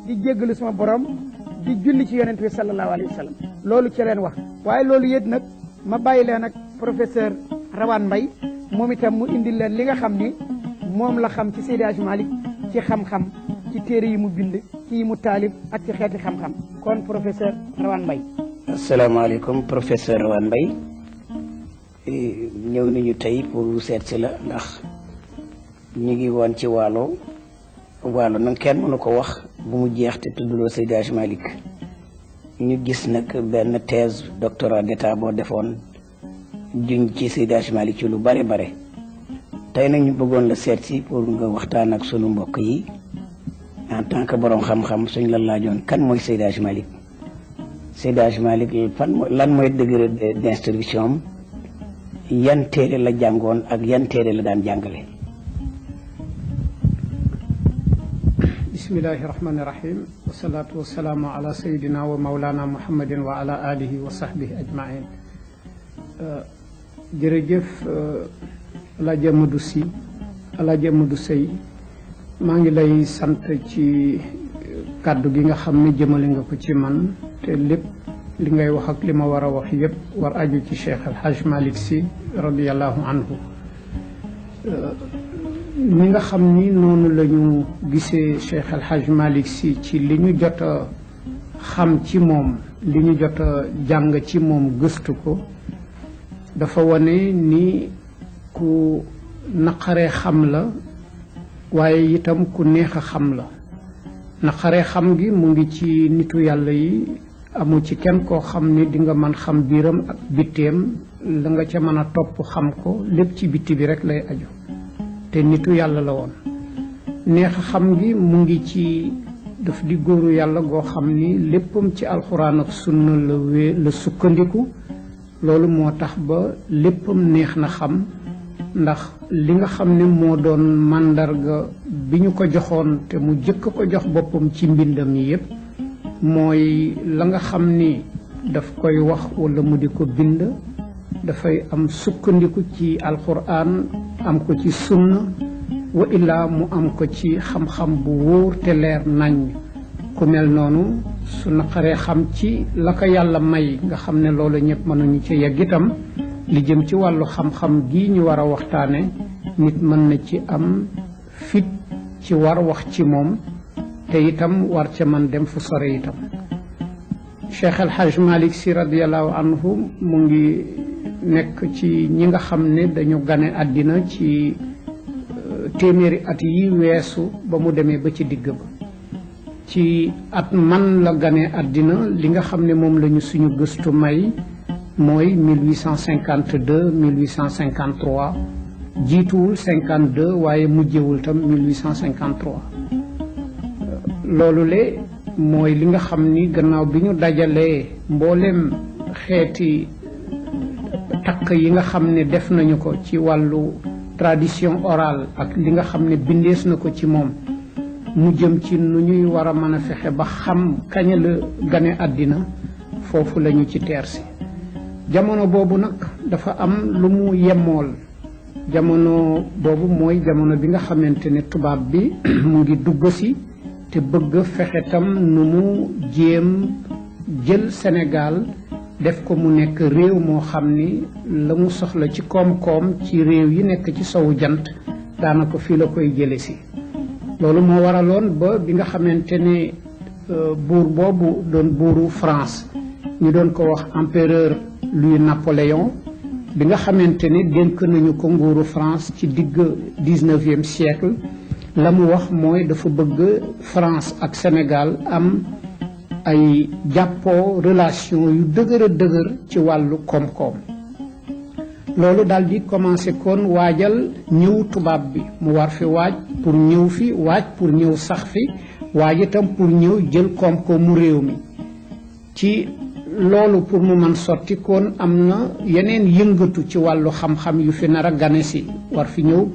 di jéggalu sama borom di julli ci yonent bi sallallahu alayhi wa sallam loolu ci leen wax waaye loolu yëpp nag ma bàyyi leen ak professeur Rawane Mbaye moom itam mu indil leen li nga xam ni moom la xam ci Seydi Hadji Malick ci xam-xam ci téere yi mu bind ci yi mu taalif ak ci xeeti xam-xam kon professeur Rawane Mbaye. asalaamaaleykum professeur Rawane Mbaye ñëw nañu tey pour seet si la ndax ñu ngi woon ci waalo nag kenn mënu ko wax bu mu jeex te tuddloo Seydi Hadji Malick ñu gis nag benn thèse doctorat d'état boo defoon juñ ci Seydi Hadji Malick ci lu bare bare tey nag ñu bëggoon la seet si pour nga waxtaan ak sunu mbokk yi en tant que borom xam-xam suñ la laajoon kan mooy Seydi Hadji Malick Seydi Hadji Malick lan mooy degré d'instruction am yan téere la jàngoon ak yan téere la daan jàngale. bismillahi rahmani rahim wasalaatu wasalaamu ala sayidina wa maulana muhammadin wa ala alihi wa sahbihi ajmain jërëjëf Alaaji Amadou Sy Alaaji Amadou Sey maa ngi lay sant ci kàddu gi nga xam ne jëmale nga ko ci man te lépp li ngay wax ak li ma war a wax yëpp war aju ci Cheikh El Hadj Malick Sy radiallahu anhu ñi nga xam ni noonu la ñu gisee Cheikh El Hadj Malick Sy ci li ñu jot a xam ci moom li ñu jot a jàng ci moom gëstu ko dafa wane ni ku naqaree xam la waaye itam ku neex a xam la naqaree xam gi mu ngi ci nitu yàlla yi amu ci kenn koo xam ni di nga mën xam biiram ak bitteem la nga ca mën a topp xam ko lépp ci bitti bi rek lay aju te nitu yàlla la woon neex a xam gi mu ngi ci daf di góoru yàlla goo xam ni léppam ci alxuraan ak sunna la sukkandiku loolu moo tax ba léppam neex na xam ndax li nga xam ne moo doon màndarga bi ñu ko joxoon te mu jëkk ko jox boppam ci mbindam yi yépp mooy la nga xam ni daf koy wax walla mu di ko bind dafay am sukkandiku ci alxuraan am ko ci sunna wa illaa mu am ko ci xam-xam bu wóor te leer nañ ku mel noonu su naqaree xam ci la ko yàlla may nga xam ne loolu ñëpp mënuñu ci yegg itam li jëm ci wàllu xam-xam gi ñu war a waxtaane nit mën na ci am fit ci war wax ci moom te itam war ca man dem fu sore itam Cheikh El Hadj Malick Sy radiallahu anhu mu ngi nekk ci ñi nga xam ne dañu gane àddina ci téeméeri at yi weesu ba mu demee ba ci digg ba ci at man la gane àddina li nga xam ne moom la ñu suñu gëstu may mooy 1852 1853 jiituwul 52 waaye mujjewul tam 1853 loolu le mooy li nga xam ni gannaaw bi ñu dajalee mboolem xeeti takk yi nga xam ne def nañu ko ci wàllu tradition orale ak li nga xam ne bindees na ko ci moom mu jëm ci nu ñuy war a mën a fexe ba xam kañ la gane àddina foofu la ñu ci teersi jamono boobu nag dafa am lu mu yemmool jamono boobu mooy jamono bi nga xamante ne tubaab bi mu ngi dugg si te bëgg fexe tam nu mu jéem jël Sénégal def ko mu nekk réew moo xam ni la mu soxla ci koom-koom ci réew yi nekk ci sowu jant daanaka fii la koy jële si loolu moo waraloon ba bi nga xamante ne buur boobu doon buuru France ñu doon ko wax empereur Louis Napoléon bi nga xamante ne dénk nañu ko nguuru France ci digg 19e siècle la mu wax mooy dafa bëgg France ak Sénégal am ay jàppoo relation yu dëgër a dëgër ci wàllu koom-koom loolu daal di commencé kon waajal ñëw tubaab bi mu war fi waaj pour ñëw fi waaj pour ñëw sax fi waaj itam pour ñëw jël koom-koomu réew mi ci loolu pour mu mën sotti kon am na yeneen yëngatu ci wàllu xam-xam yu fi nar a gane si war fi ñëw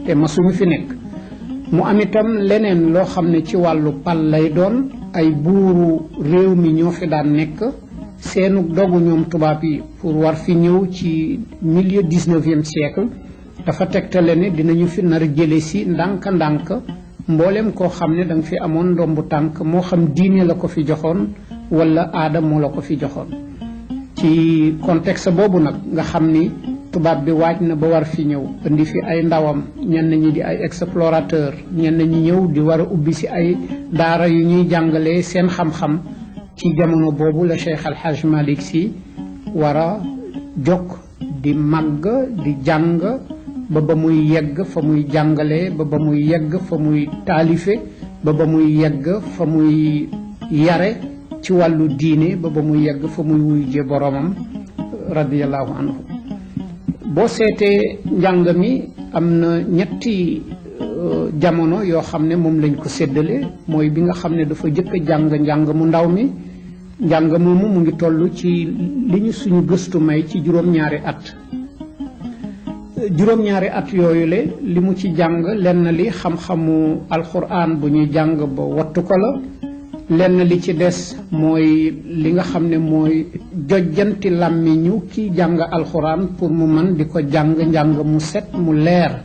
te masuñu fi nekk mu am itam leneen loo xam ne ci wàllu pal lay doon ay buuru réew mi ñoo fi daan nekk seenu dogu ñoom tubaab yi pour war fi ñëw ci milieu 19e siècle dafa tegtale ne dinañu fi nar a jële si ndànk-ndànk mboolem koo xam ne da nga fi amoon ndombu tànk moo xam diine la ko fi joxoon wala aada moo la ko fi joxoon ci contexte boobu nag nga xam ni tubaab bi waaj na ba war fi ñëw indi fi ay ndawam ñenn ñi di ay explorateur ñenn ñi ñëw di war a ubbi si ay daara yu ñuy jàngalee seen xam-xam ci jamono boobu la Cheikh Al Hadj Malick Sy war a jokk di màgg di jàng ba muy yegg fa muy jàngalee ba muy yegg fa muy taalife ba muy yegg fa muy yare ci wàllu diine ba muy yegg fa muy wuyje boromam radiyallahu anhu boo seetee njàng mi am na ñetti jamono yoo xam ne moom lañ ko séddale mooy bi nga xam ne dafa jëkk a njàng mu ndaw mi njàng moomu mu ngi toll ci li ñu suñu gëstu may ci juróom-ñaari at yooyu li mu ci jàng lenn li xam-xamu alxuraan bu ñuy jàng ba wattu ko la lenn li ci des mooy li nga xam ne mooy jojjanti làmmiñu ki jàng alxuraan pour mu mën di ko njàng mu set mu leer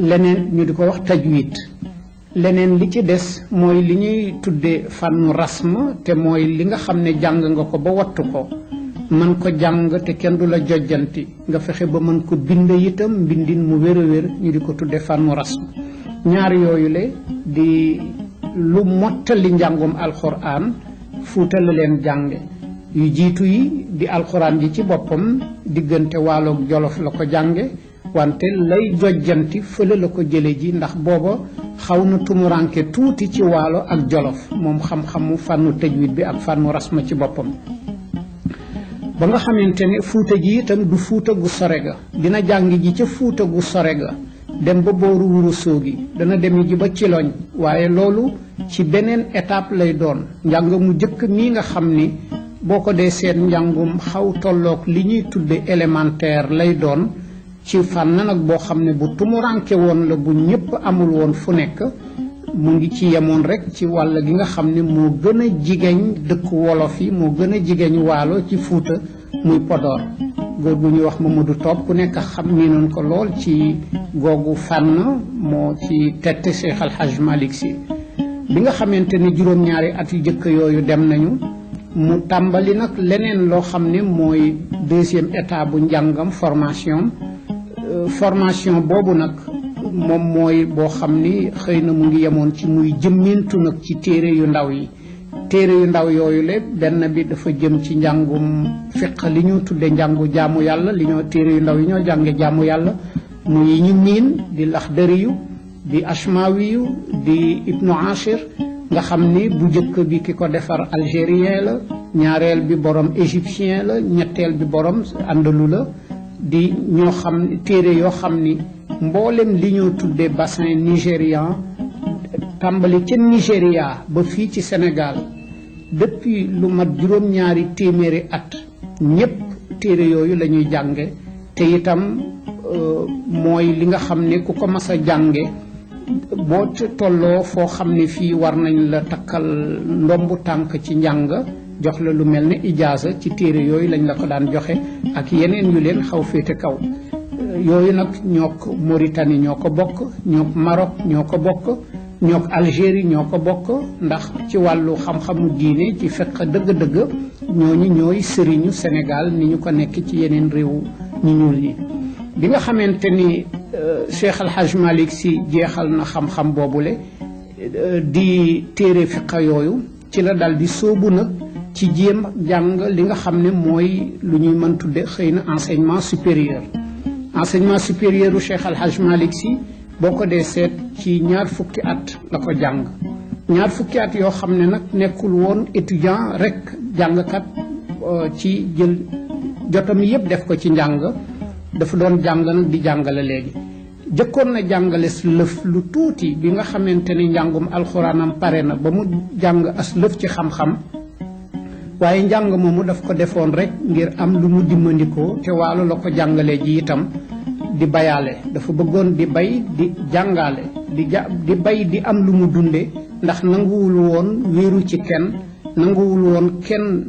leneen ñu di ko wax tajwid leneen li ci des mooy li ñuy tuddee fànnu rasm te mooy li nga xam ne jàng nga ko ba wattu ko mën ko jàng te kenn du la jojjanti nga fexe ba mën ko bind itam mbindin mu wér a wér ñu di ko tuddee fànnu rasm ñaar yooyu di lu mottali njàngum alxuraan Fuuta la leen jànge yu jiitu yi di alxuraan ji ci boppam diggante Waaloog Jolof la ko jànge wante lay jojjanti fële la ko jële ji ndax booba xaw na tumuranke tuuti ci Waalo ak Jolof moom xam-xamu fànnu tajwid bi ak fànnu rasma ci boppam ba nga xamante ne Fuuta ji itam du Fuuta gu sore ga dina jàng ji ca Fuuta gu sore ga dem ba booru Wuro Soogi dana dem ji ba Ciloñ waaye loolu ci beneen étape lay doon njàng mu jëkk mii nga xam ni boo ko dee seet njàngum xaw tolloog li ñuy tudde élémentaire lay doon ci fànn nag boo xam ne bu tumuranke woon la bu ñëpp amul woon fu nekk mu ngi ci yemoon rek ci wàll gi nga xam ne moo gën a jigéen dëkk wolof yi moo gën a jigéen Waalo ci Fuuta muy Podor góor gu ñuy wax Mamadou Top ku nekk xam ni noonu ko lool ci googu fànn moo ci tette Cheikh Al Hadj Malick Sy bi nga xamante ni juróom-ñaari at yu jëkk yooyu dem nañu mu tàmbali nag leneen loo xam ne mooy deuxième état bu njàngam formation boobu nag moom mooy boo xam ni xëy na mu ngi yemoon ci muy jëmmintu nag ci téere yu ndaw yi téere yu ndaw yooyu benn bi dafa jëm ci njàngum fiq li ñu tudde njàngu jaamu yàlla li ñoo téere yu ndaw yi ñoo jànge jaamu yàlla muy ñu miin di Laxdariyu di Ashmawiyu di Ibnu Ashir nga xam ni bu njëkk bi ki ko defar algérien la ñaareel bi borom égyptien la ñetteel bi borom andalu la di ñoo xam téere yoo xam ni mboolem li ñoo tuddee bassin nigérian tàmbali ca Nigéria ba fii ci Sénégal depuis lu mat juróom-ñaari téeméeri at ñépp téere yooyu la ñuy jànge te itam mooy li nga xam ne ku ko mas a jànge boo tolloo foo xam ne fii war nañ la takkal ndombu tànk ci njàng jox la lu mel ne ijaaza ci téere yooyu lañ la ko daan joxe ak yeneen yu leen xaw féete kaw yooyu nag ñoo ko Mauritanie ñoo ko bokk ñoo Maroc ñoo ko bokk ñook Algérie ñoo ko bokk ndax ci wàllu xam-xamu diine ci fiqh dëgg-dëgg ñooñu ñooy sëriñu Sénégal ni ñu ko nekk ci yeneen réew ñu ñuul ñi bi nga xamante ni Cheikh Al Hadj Malick Sy jeexal na xam-xam boobule di téere fiqh yooyu ci la dal di sóobu nag ci jéem jàng li nga xam ne mooy lu ñuy mën tudde xëy na enseignement supérieur u Cheikh Al Hadj Malick Sy boo ko dee seet ci 20 at la ko jàng 20 at yoo xam ne nag nekkul woon étudiant rek jàngkat ci jël jotam yëpp def ko ci njàng dafa doon jàng nag di jàngale léegi jëkkoon na jàngale lëf lu tuuti bi nga xamante ni njàngum alxuraanam pare na ba mu jàng as lëf ci xam-xam waaye njàng moomu daf ko defoon rek ngir am lu mu dimmandikoo te waalo la ko jàngalee ji itam di bayaale dafa bëggoon di bay di jàngale di bay di am lu mu dunde ndax nanguwul woon wéeru ci kenn nanguwul woon kenn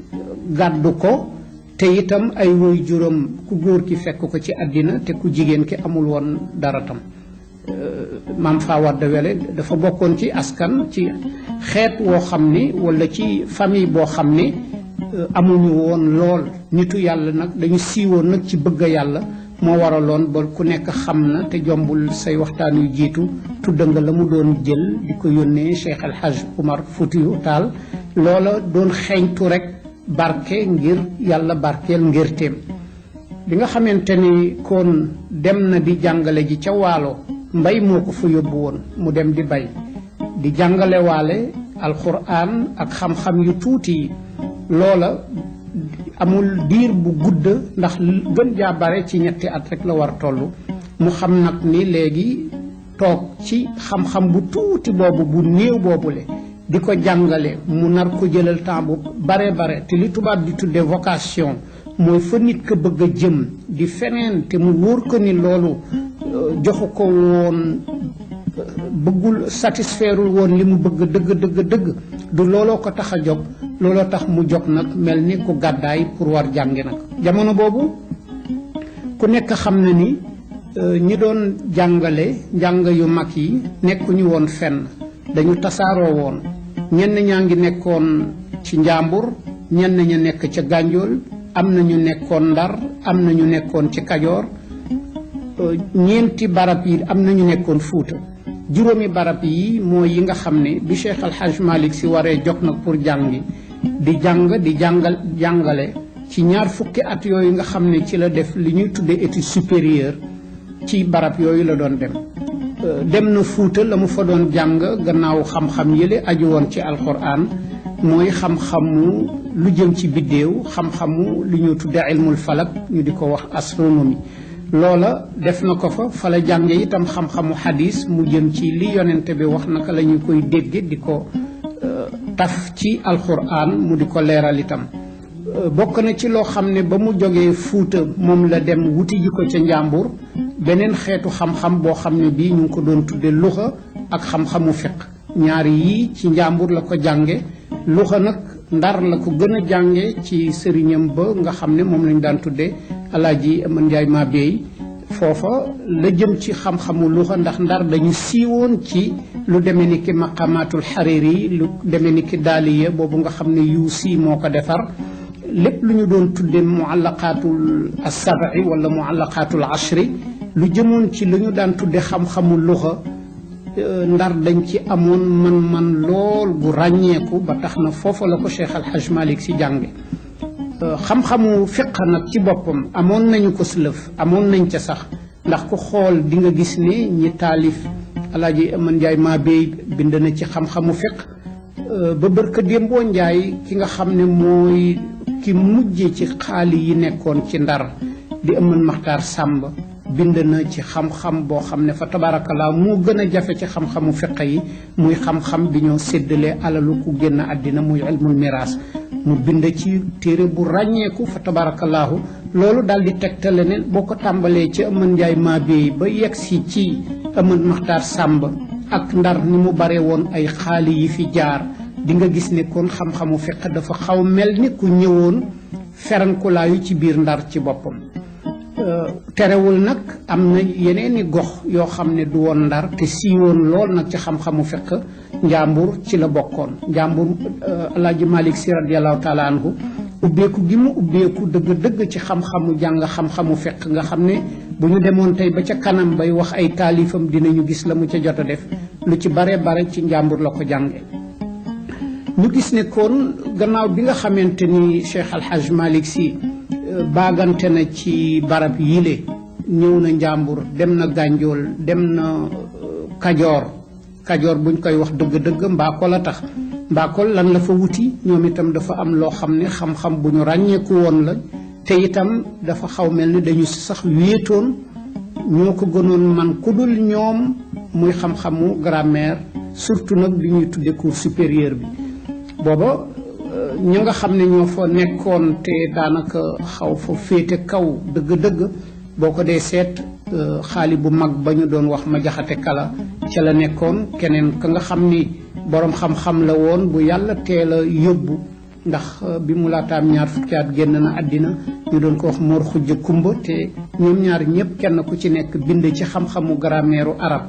gàddu ko te itam ay woy juróom ku góor ki fekk ko ci àddina te ku jigéen ki amul woon dara tam maam Fawade Wele dafa bokkoon ci askan ci xeet woo xam ni walla ci famille boo xam ni amuñu woon lool nitu yàlla nag dañu siiwoon nag ci bëgg yàlla moo waraloon ba ku nekk xam na te jombul say waxtaan yu jiitu tudda nga la mu doon jël di ko yónnee Cheikh El Hadj Oumar Foutiyou Tall loola doon xeeñtu rek barke ngir yàlla barkeel ngirteem bi nga xamante ni kon dem na di jàngale ji ca waalo mbay moo ko fa yóbbu woon mu dem di bay di jàngale waale alxuraan ak xam-xam yu tuuti yi loola amul diir bu gudd ndax gën jaa bare ci 2 at rek la war toll mu xam nag ni léegi toog ci xam-xam bu tuuti boobu bu néew boobule di ko jàngale mu nar ko jëlal temps bu bare te li tubaab di tudde vocation mooy fa nit ko bëgg a jëm di feneen te mu wóor ko ni loolu joxu ko woon bëggul satisfairul woon li mu bëgg dëgg du looloo ko tax a jóg looloo tax mu jóg nag mel ni ku gàddaay pour war jàngi nag jamono boobu ku nekk xam na ni ñi doon jàngale njàng yu mag yi nekkuñu woon fenn dañu tasaaroo woon ñenn ñaa ngi nekkoon ci Njàmbur ñenn ña nekk ca Gànjool am na ñu nekkoon Ndar am na ñu nekkoon ci Kajoor ñeenti barab yi am na ñu nekkoon Fuuta juróomi barab yi mooy yi nga xam ne bi Cheikh Al Hadj Malick Sy waree jóg nag pour jàngi di jàngale ci 20 at yooyu nga xam ne ci la def li ñuy tuddee étude supérieure ci barab yooyu la doon dem na Fuuta la mu fa doon jàng gannaaw xam-xam yële aju woon ci alxuraan mooy xam-xamu lu jëm ci biddéew xam-xamu li ñu tuddee ilmul falak ñu di ko wax astronomie loola def na ko fa la jànge itam xam-xamu xadis mu jëm ci li yonente bi wax naka la ñu koy dégge di ko taf ci alxuraan mu di ko leeral itam bokk na ci loo xam ne ba mu jógee Fuuta moom la dem wuti ji ko ca Njàmbur beneen xeetu xam-xam boo xam ne bii ñu ngi ko doon tudde luxa ak xam-xamu fiq ñaari yii ci Njàmbur la ko jànge luxa nag Ndar la ko gën a jànge ci sëriñam ba nga xam ne moom lañu daan tudde Alaaji Aman Njaay maa beey foofa la jëm ci xam-xamu luxa ndax Ndar dañu siiwoon ci lu demee ni ki maqamatul Hariri lu demee ni ki daaliya boobu nga xam ne Yuusi moo ko defar lépp lu ñu doon tudde muallaqaatul as-sab'i wala muallaqaatul ashri lu jëmoon ci lu ñu daan tudde xam-xamu luxa Ndar dañ ci amoon man lool gu ràññeeku ba tax na foofa la ko Cheikh Al Hadj Malick Sy jànge xam-xamu fiq nag ci boppam amoon nañu ko silëf amoon nañ ca sax ndax ku xool di nga gis ne ñi taalif Alaaji Aman Njaay maa beey bind na ci xam-xamu fiq ba bërka démboo Njaay ki nga xam ne mooy ki mujje ci xaali yi nekkoon ci Ndar di Aman Maxtaar Sàmb bind na ci xam-xam boo xam ne fa tabarakallah moo gën a jafe ci xam-xamu fiq yi muy xam-xam bi ñoo séddalee alalu ku génn àddina muy ilmul miraas mu bind ci téere bu ràññeeku fa tabarakallahu loolu daal di tegtale ne boo ko tàmbalee ci Aman Njaay maa beey ba yegg si ci Aman Maxtaar Sàmb ak Ndar ni mu bare woon ay xaali yi fi jaar di nga gis ne kon xam-xamu fiq dafa xaw mel ni ku ñëwoon ferankulaayu ci biir Ndar ci boppam terewul nag am na yeneen i gox yoo xam ne du woon Ndar te siiwoon lool nag ci xam-xamu fiq Njàmbur ci la bokkoon. Njàmbur Alaaji Malick Si radiyallahu taala anhu ubbeeku gi mu ubbeeku dëgg-dëgg ci xam-xamu jàng xam-xamu fiq nga xam ne bu ñu demoon tey ba ca kanam bay wax ay taalifam dinañu gis la mu ca jot a def lu ci bare bare ci Njàmbur la ko jànge ñu gis ne kon gannaaw bi nga xamante ni Cheikh Al Hadj Malick Sy baagante na ci barab yile ñëw na Njàmbur dem na Gànjool dem na Kajoor buñ koy wax dëgg-dëgg Mbakol la tax Mbakol lan la fa wuti ñoom itam dafa am loo xam ne xam-xam bu ñu ràññeeku woon la te itam dafa xaw mel ni dañu sax wéetoon ñoo ko gënoon man ku dul ñoom muy xam-xamu grammaire surtout nag bi ñuy tudde cours supérieur bi booba ñi nga xam ne ñoo fa nekkoon te daanaka xaw fa féete kaw dëgg-dëgg boo ko dee seet xaali bu mag ba ñu doon wax ma jaxate kala ca la nekkoon keneen ka nga xam ni boroom xam-xam la woon bu yàlla teel a yóbbu ndax bi mu laataam 2 fukki at génn na àddina ñu doon ko wax Mor Xujja Kumba te ñoom ñaar ñëpp kenn ku ci nekk bind ci xam-xamu grammaire arab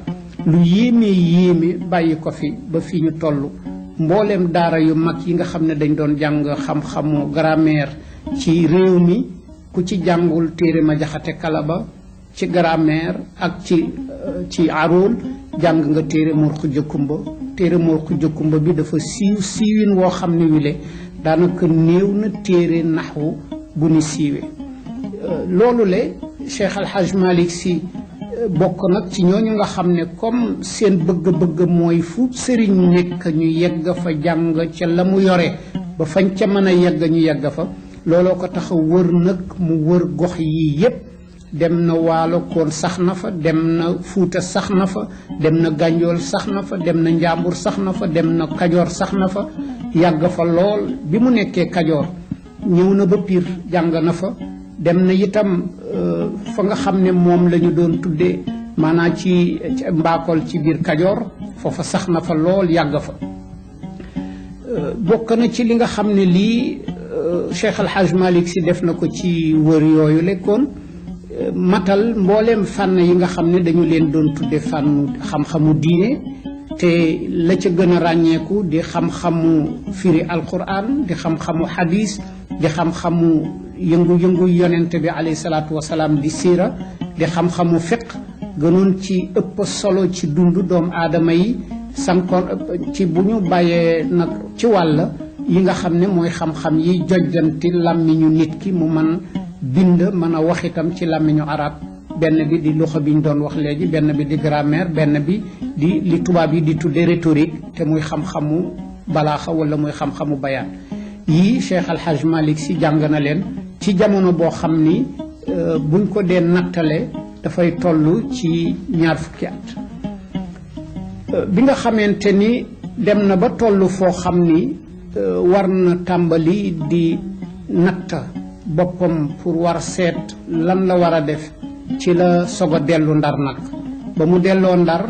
lu yéeme bàyyi ko fi ba fii ñu toll mbooleem daara yu mag yi nga xam ne dañ doon jàng xam-xamu grammaire ci réew mi ku ci jàngul téere ma jaxate kala ba ci grammaire ak ci arool jàng nga téere Mor Xujja Kumba téere Mor Xujja Kumba bi dafa siiwin woo xam ne wile daanaka néew na téere naxwu bu ni siiwee loolu le Cheikh Al Hadj Malick Sy bokk nag ci ñooñu nga xam ne comme seen bëgg-bëgg mooy fu sëriñ nekk ñu yegg fa jàng ca la mu yore ba fañ ca mën a yegg ñu yegg fa looloo ko tax a wër nag mu wër gox yi yépp dem na Waalo koon sax na fa dem na Fuuta sax na fa dem na Gànjool sax na fa dem na Njàmbur sax na fa dem na Kajoor sax na fa yàgg fa lool bi mu nekkee Kajoor ñëw na ba Piir jàng na fa dem na itam fa nga xam ne moom la ñu doon tuddee maanaam ci Mbakol ci biir Kajoor foofa sax na fa lool yàgg fa bokk na ci li nga xam ne lii Cheikh Al Hadj Malick Sy def na ko ci wër yooyu lekkoon matal mbooleem fànn yi nga xam ne dañu leen doon tudde fànnu xam-xamu diine te la ca gën a ràññeeku di xam-xamu firi alquran di xam-xamu hadis di xam-xamu yëngu-yëngu yonente bi alayhi salaatu wasalaam di siira di xam-xamu fiq gënoon ci ëpp solo ci dundu doomu aadama yi sankoon ci bu ñu bàyyee nag ci wàll yi nga xam ne mooy xam-xam yi jojjanti làmmiñu nit ki mu man bind mën a wax itam ci làmmiñu arab benn bi di luxa bi ñu doon wax léegi benn bi di grammaire benn bi di li tubaab yi di tudde rhétorique te muy xam-xamu balaaxa wala muy xam-xamu bayaan yii Cheikh Al Hadj Malick Sy jàng na leen ci jamono boo xam ni buñ ko dee nattale dafay toll ci 2 fukki at bi nga xamante ni dem na ba toll foo xam ni war na tàmbali di natt boppam pour war seet lan la war a def ci la soog a dellu Ndar nag ba mu delloo Ndar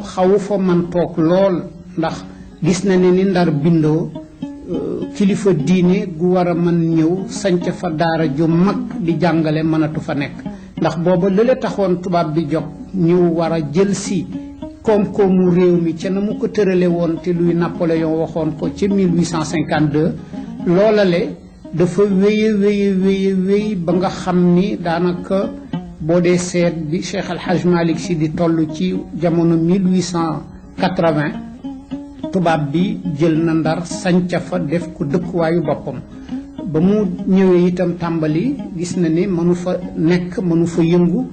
xawu fa man toog lool ndax gis na ne ni Ndar bindoo kilifa diine gu war a mën ñëw sanc fa daara ju mag di jàngale mënatu fa nekk ndax booba lële taxoon tubaab bi jóg ñu war a jël si koom-koomu réew mi ca na mu ko tërale woon te luy Napoléon waxoon ko ci 1852 loolale dafa wéy ba nga xam ni daanaka boo dee seet bi Cheikh Al Hadj Malick Sy di toll ci jamono 1880 tubaab bi jël na Ndar sanca fa def ko dëkkuwaayu boppam ba mu ñëwee itam tàmbali gis na ni mënu fa nekk mënu fa yëngu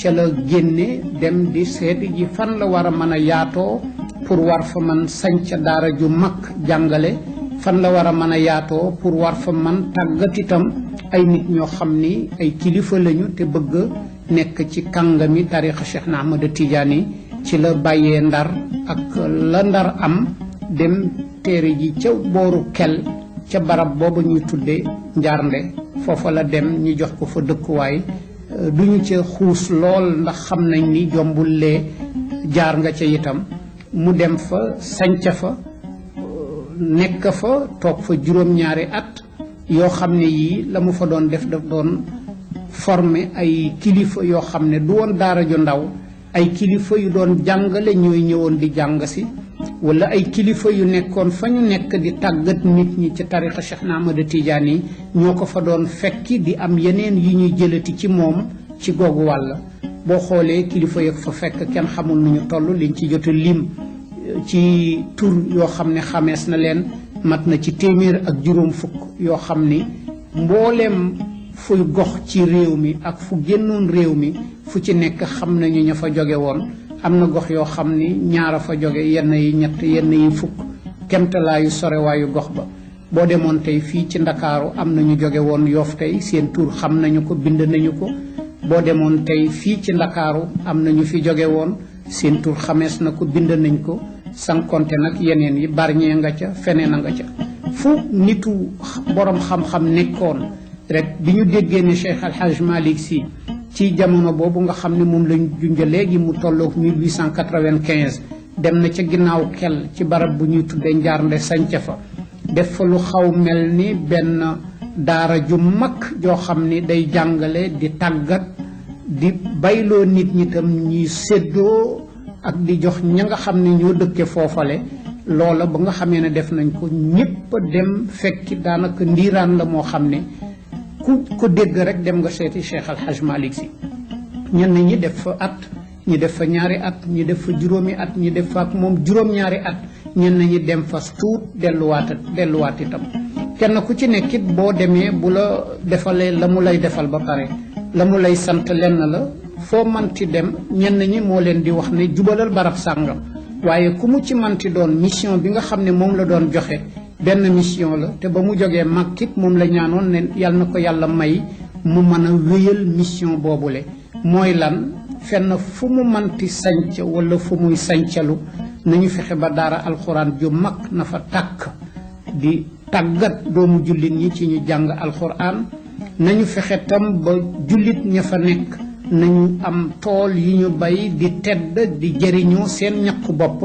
ca la génne dem di seet ji fan la war a mën a yaatoo pour war fa man sanca daara ju mag jàngale fan la war a mën a yaatoo pour war fa man tàggat itam ay nit ñoo xam ni ay kilifa lañu te bëgg nekk ci kàngami tarixa Cheikh na Ahmada Tidiane ci la bàyyee Ndar ak la Ndar am dem téere ji ca booru kel ca barab booba ñuy tudde Njaarnde foofa la dem ñu jox ko fa dëkkuwaay duñu ca xuus lool ndax xam nañ ni jombul lee jaar nga ca itam mu dem fa sanca fa nekk fa toog fa 2 at yoo xam ne yii la mu fa doon def daf doon formé ay kilifa yoo xam ne du woon daara ju ndaw ay kilifa yu doon jàngale ñooy ñëwoon di jàng si wala ay kilifa yu nekkoon fa ñu nekk di tàggat nit ñi ci tariqa Cheikh Ahmada Tidiane yi ñoo ko fa doon fekki di am yeneen yu ñuy jëlati ci moom ci googu wàll boo xoolee kilifa yëg fa fekk kenn xamul nu ñu toll liñ ci jot a lim ci tur yoo xam ne xamees na leen mat na ci téeméer ak juróom fukk yoo xam ni mbooleem fuy gox ci réew mi ak fu génnoon réew mi fu ci nekk xam nañu ña fa jóge woon am na gox yoo xam ni ñaara fa jóge yenn yi ñett yenn yi fukk kemtalaayu sorewaayu gox ba boo demoon tey fii ci ndakaaru am na ñu jóge woon Yoff tey seen tur xam nañu ko bind nañu ko boo demoon tey fii ci ndakaaru am na ñu fi jóge woon seen tur xamees na ko bind nañ ko sankonte nag yeneen yi barñee nga ca feneen a nga ca fu nitu borom xam-xam nekkoon rek bi ñu déggee ne Cheikh Al Hadj Malick Sy ci jamono boobu nga xam ne moom lañ junja léegi mu tolloog 1895 dem na ca ginnaaw kel ci barab bu ñuy tudde Njaarnde sanca fa def fa lu xaw mel ni benn daara ju mag joo xam ni day jàngale di tàggat di bayloo nit ñi tam ñuy séddoo ak di jox ña nga xam ne ñoo dëkke foofale loola ba nga xamee ne def nañ ko ñépp dem fekki daanaka ndiiraan la moo xam ne ku ko dégg rek dem nga seeti Cheikh Al Hadj Malick Sy ñenn ñi def fa at ñi def fa ñaari at ñi def fa juróomi at ñi def fa ak moom juróom-ñaari at ñenn ñi dem fa tuut delluwaat itam kenn ku ci nekkit boo demee bu la defalee la mu lay defal ba pare la mu lay sant lenn la foo manti dem ñenn ñi moo leen di wax ne jubalal barab sàngam waaye ku mu ci manti doon mission bi nga xam ne moom la doon joxe benn mission la te ba mu jógee màkkit moom la ñaanoon ne yàlla na ko yàlla may mu mën a wéyal mission boobule mooy lan fenn fu mu manti sanc wala fu muy sancalu nañu fexe ba daara alxuraan ju mag na fa tàkk di tàggat doomu jullit ñi ci ñu jàng alxuraan nañu fexe tam ba jullit ña fa nekk nañu am tool yi ñu bay di tedd di jëriñoo seen ñaqu bopp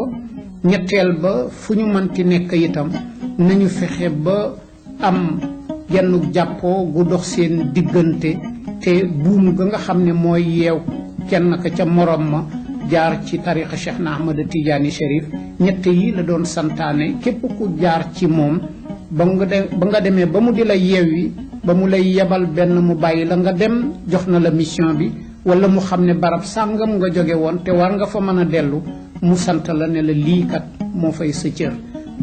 ñetteel ba fu ñu manti nekk itam nañu fexe ba am genn jàppoo gu dox seen diggante te buum ga nga xam ne mooy yeew kenn ka ca morom ma jaar ci tariqa Cheikh Ahmada Tidiane Chérif ñett yi la doon santaane képp ku jaar ci moom ba nga demee ba mu di la yeewi ba mu lay yebal benn mu bàyyi la nga dem jox na la mission bi wala mu xam ne barab sàngam nga jóge woon te war nga fa mën a dellu mu sant la ne la lii kat moo fay sa cër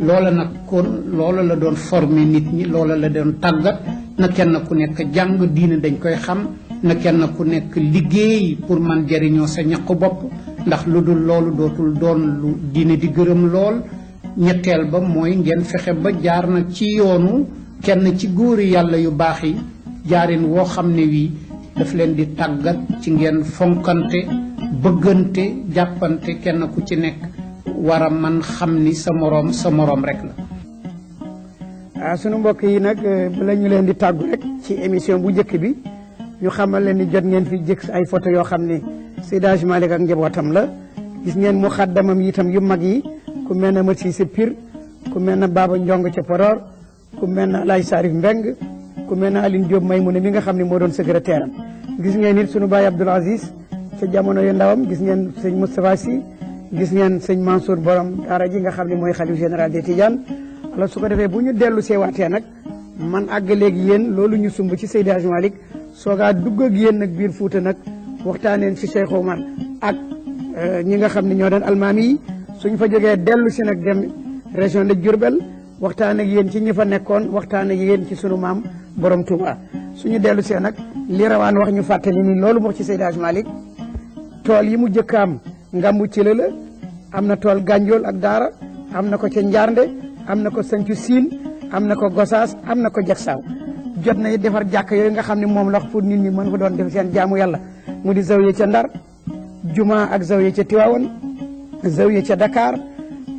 loola nag kon loola la doon former nit ñi loola la doon tàggat na kenn ku nekk jàng diine dañ koy xam na kenn ku nekk liggéey pour man jëriñoo sa ñaqu bopp ndax lu dul loolu dootul doon lu diine di gërëm lool ñetteel ba mooy ngeen fexe ba jaar nag ci yoonu kenn ci góori yàlla yu baax yi jaarin woo xam ne wii daf leen di tàggat ci ngeen fonkante bëggante jàppante kenn ku ci nekk war a man xam ni sa moroom rek la. sunu mbokk yi nag bala ñu leen di tàggu rek ci émission bu njëkk bi ñu xamal leen ni jot ngeen fi jëkk ay photo yoo xam ne Seydi Hadji Malick ak njabootam la gis ngeen mu xaddamam itam yu mag yi ku mel ne Mati Cissé Pire ku mel ne Baba Njong ca Podor ku mel ne Alaaj Sarif Mbeng ku mel ne Aline Diop Maymouna mi nga xam ne moo doon secrétaire am gis ngeen it sunu baay Abdoul Aziz ca jamono yu ndawam gis ngeen sëñ Moustapha Sy gis ngeen sëñ Mansour borom daara ji nga xam ne mooy xalif général des Tidianes alors su ko defee bu ñu dellu seewaatee nag man àgg léegi yéen loolu ñu sumb ci Seydi Hadji Malick soogaa dugg ak yéen nag biir Fuuta nag waxtaaneen ci Cheikh Oumar ak ñi nga xam ne ñoo doon almaami yi suñ fa jógee dellu si nag dem région de Diourbel waxtaan ak yéen ci ñi fa nekkoon waxtaan ak yéen ci sunu maam borom Touba suñu dellu see nag li rawaan wax ñu fàttali ni loolu moo ci Seydi Hadji Malick tool yi mu jëkk am ngambu ci la am na tool Gànjool ak Daara am na ko ca Njaarnde am na ko Sancu Siin am na ko Gosaas am na ko Jaksaaw jot na it defar jàkk yooyu nga xam ne moom la wax pour nit ñi mën fa doon def seen jaamu yàlla mu di zawiya ca Ndar juma ak zawiya ca Tiwaawan zawiya ca Dakar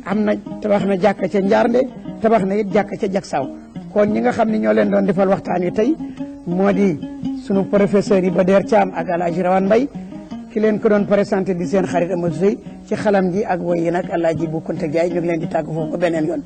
am na tabax na jàkk ca Njaarnde tabax na it jàkk ca Jaksaaw kon ñi nga xam ne ñoo leen doon defal waxtaan wi tey moo di sunu professeur yi Bader Thiam ak Alaaji Rawane Mbaye ki leen ko doon présenté di seen xarit Amadou Sey ci xalam ji ak woy yi nag Alaaji Bu Kunta Jaay ñu ngi leen di tàgg foofu ba beneen yoon.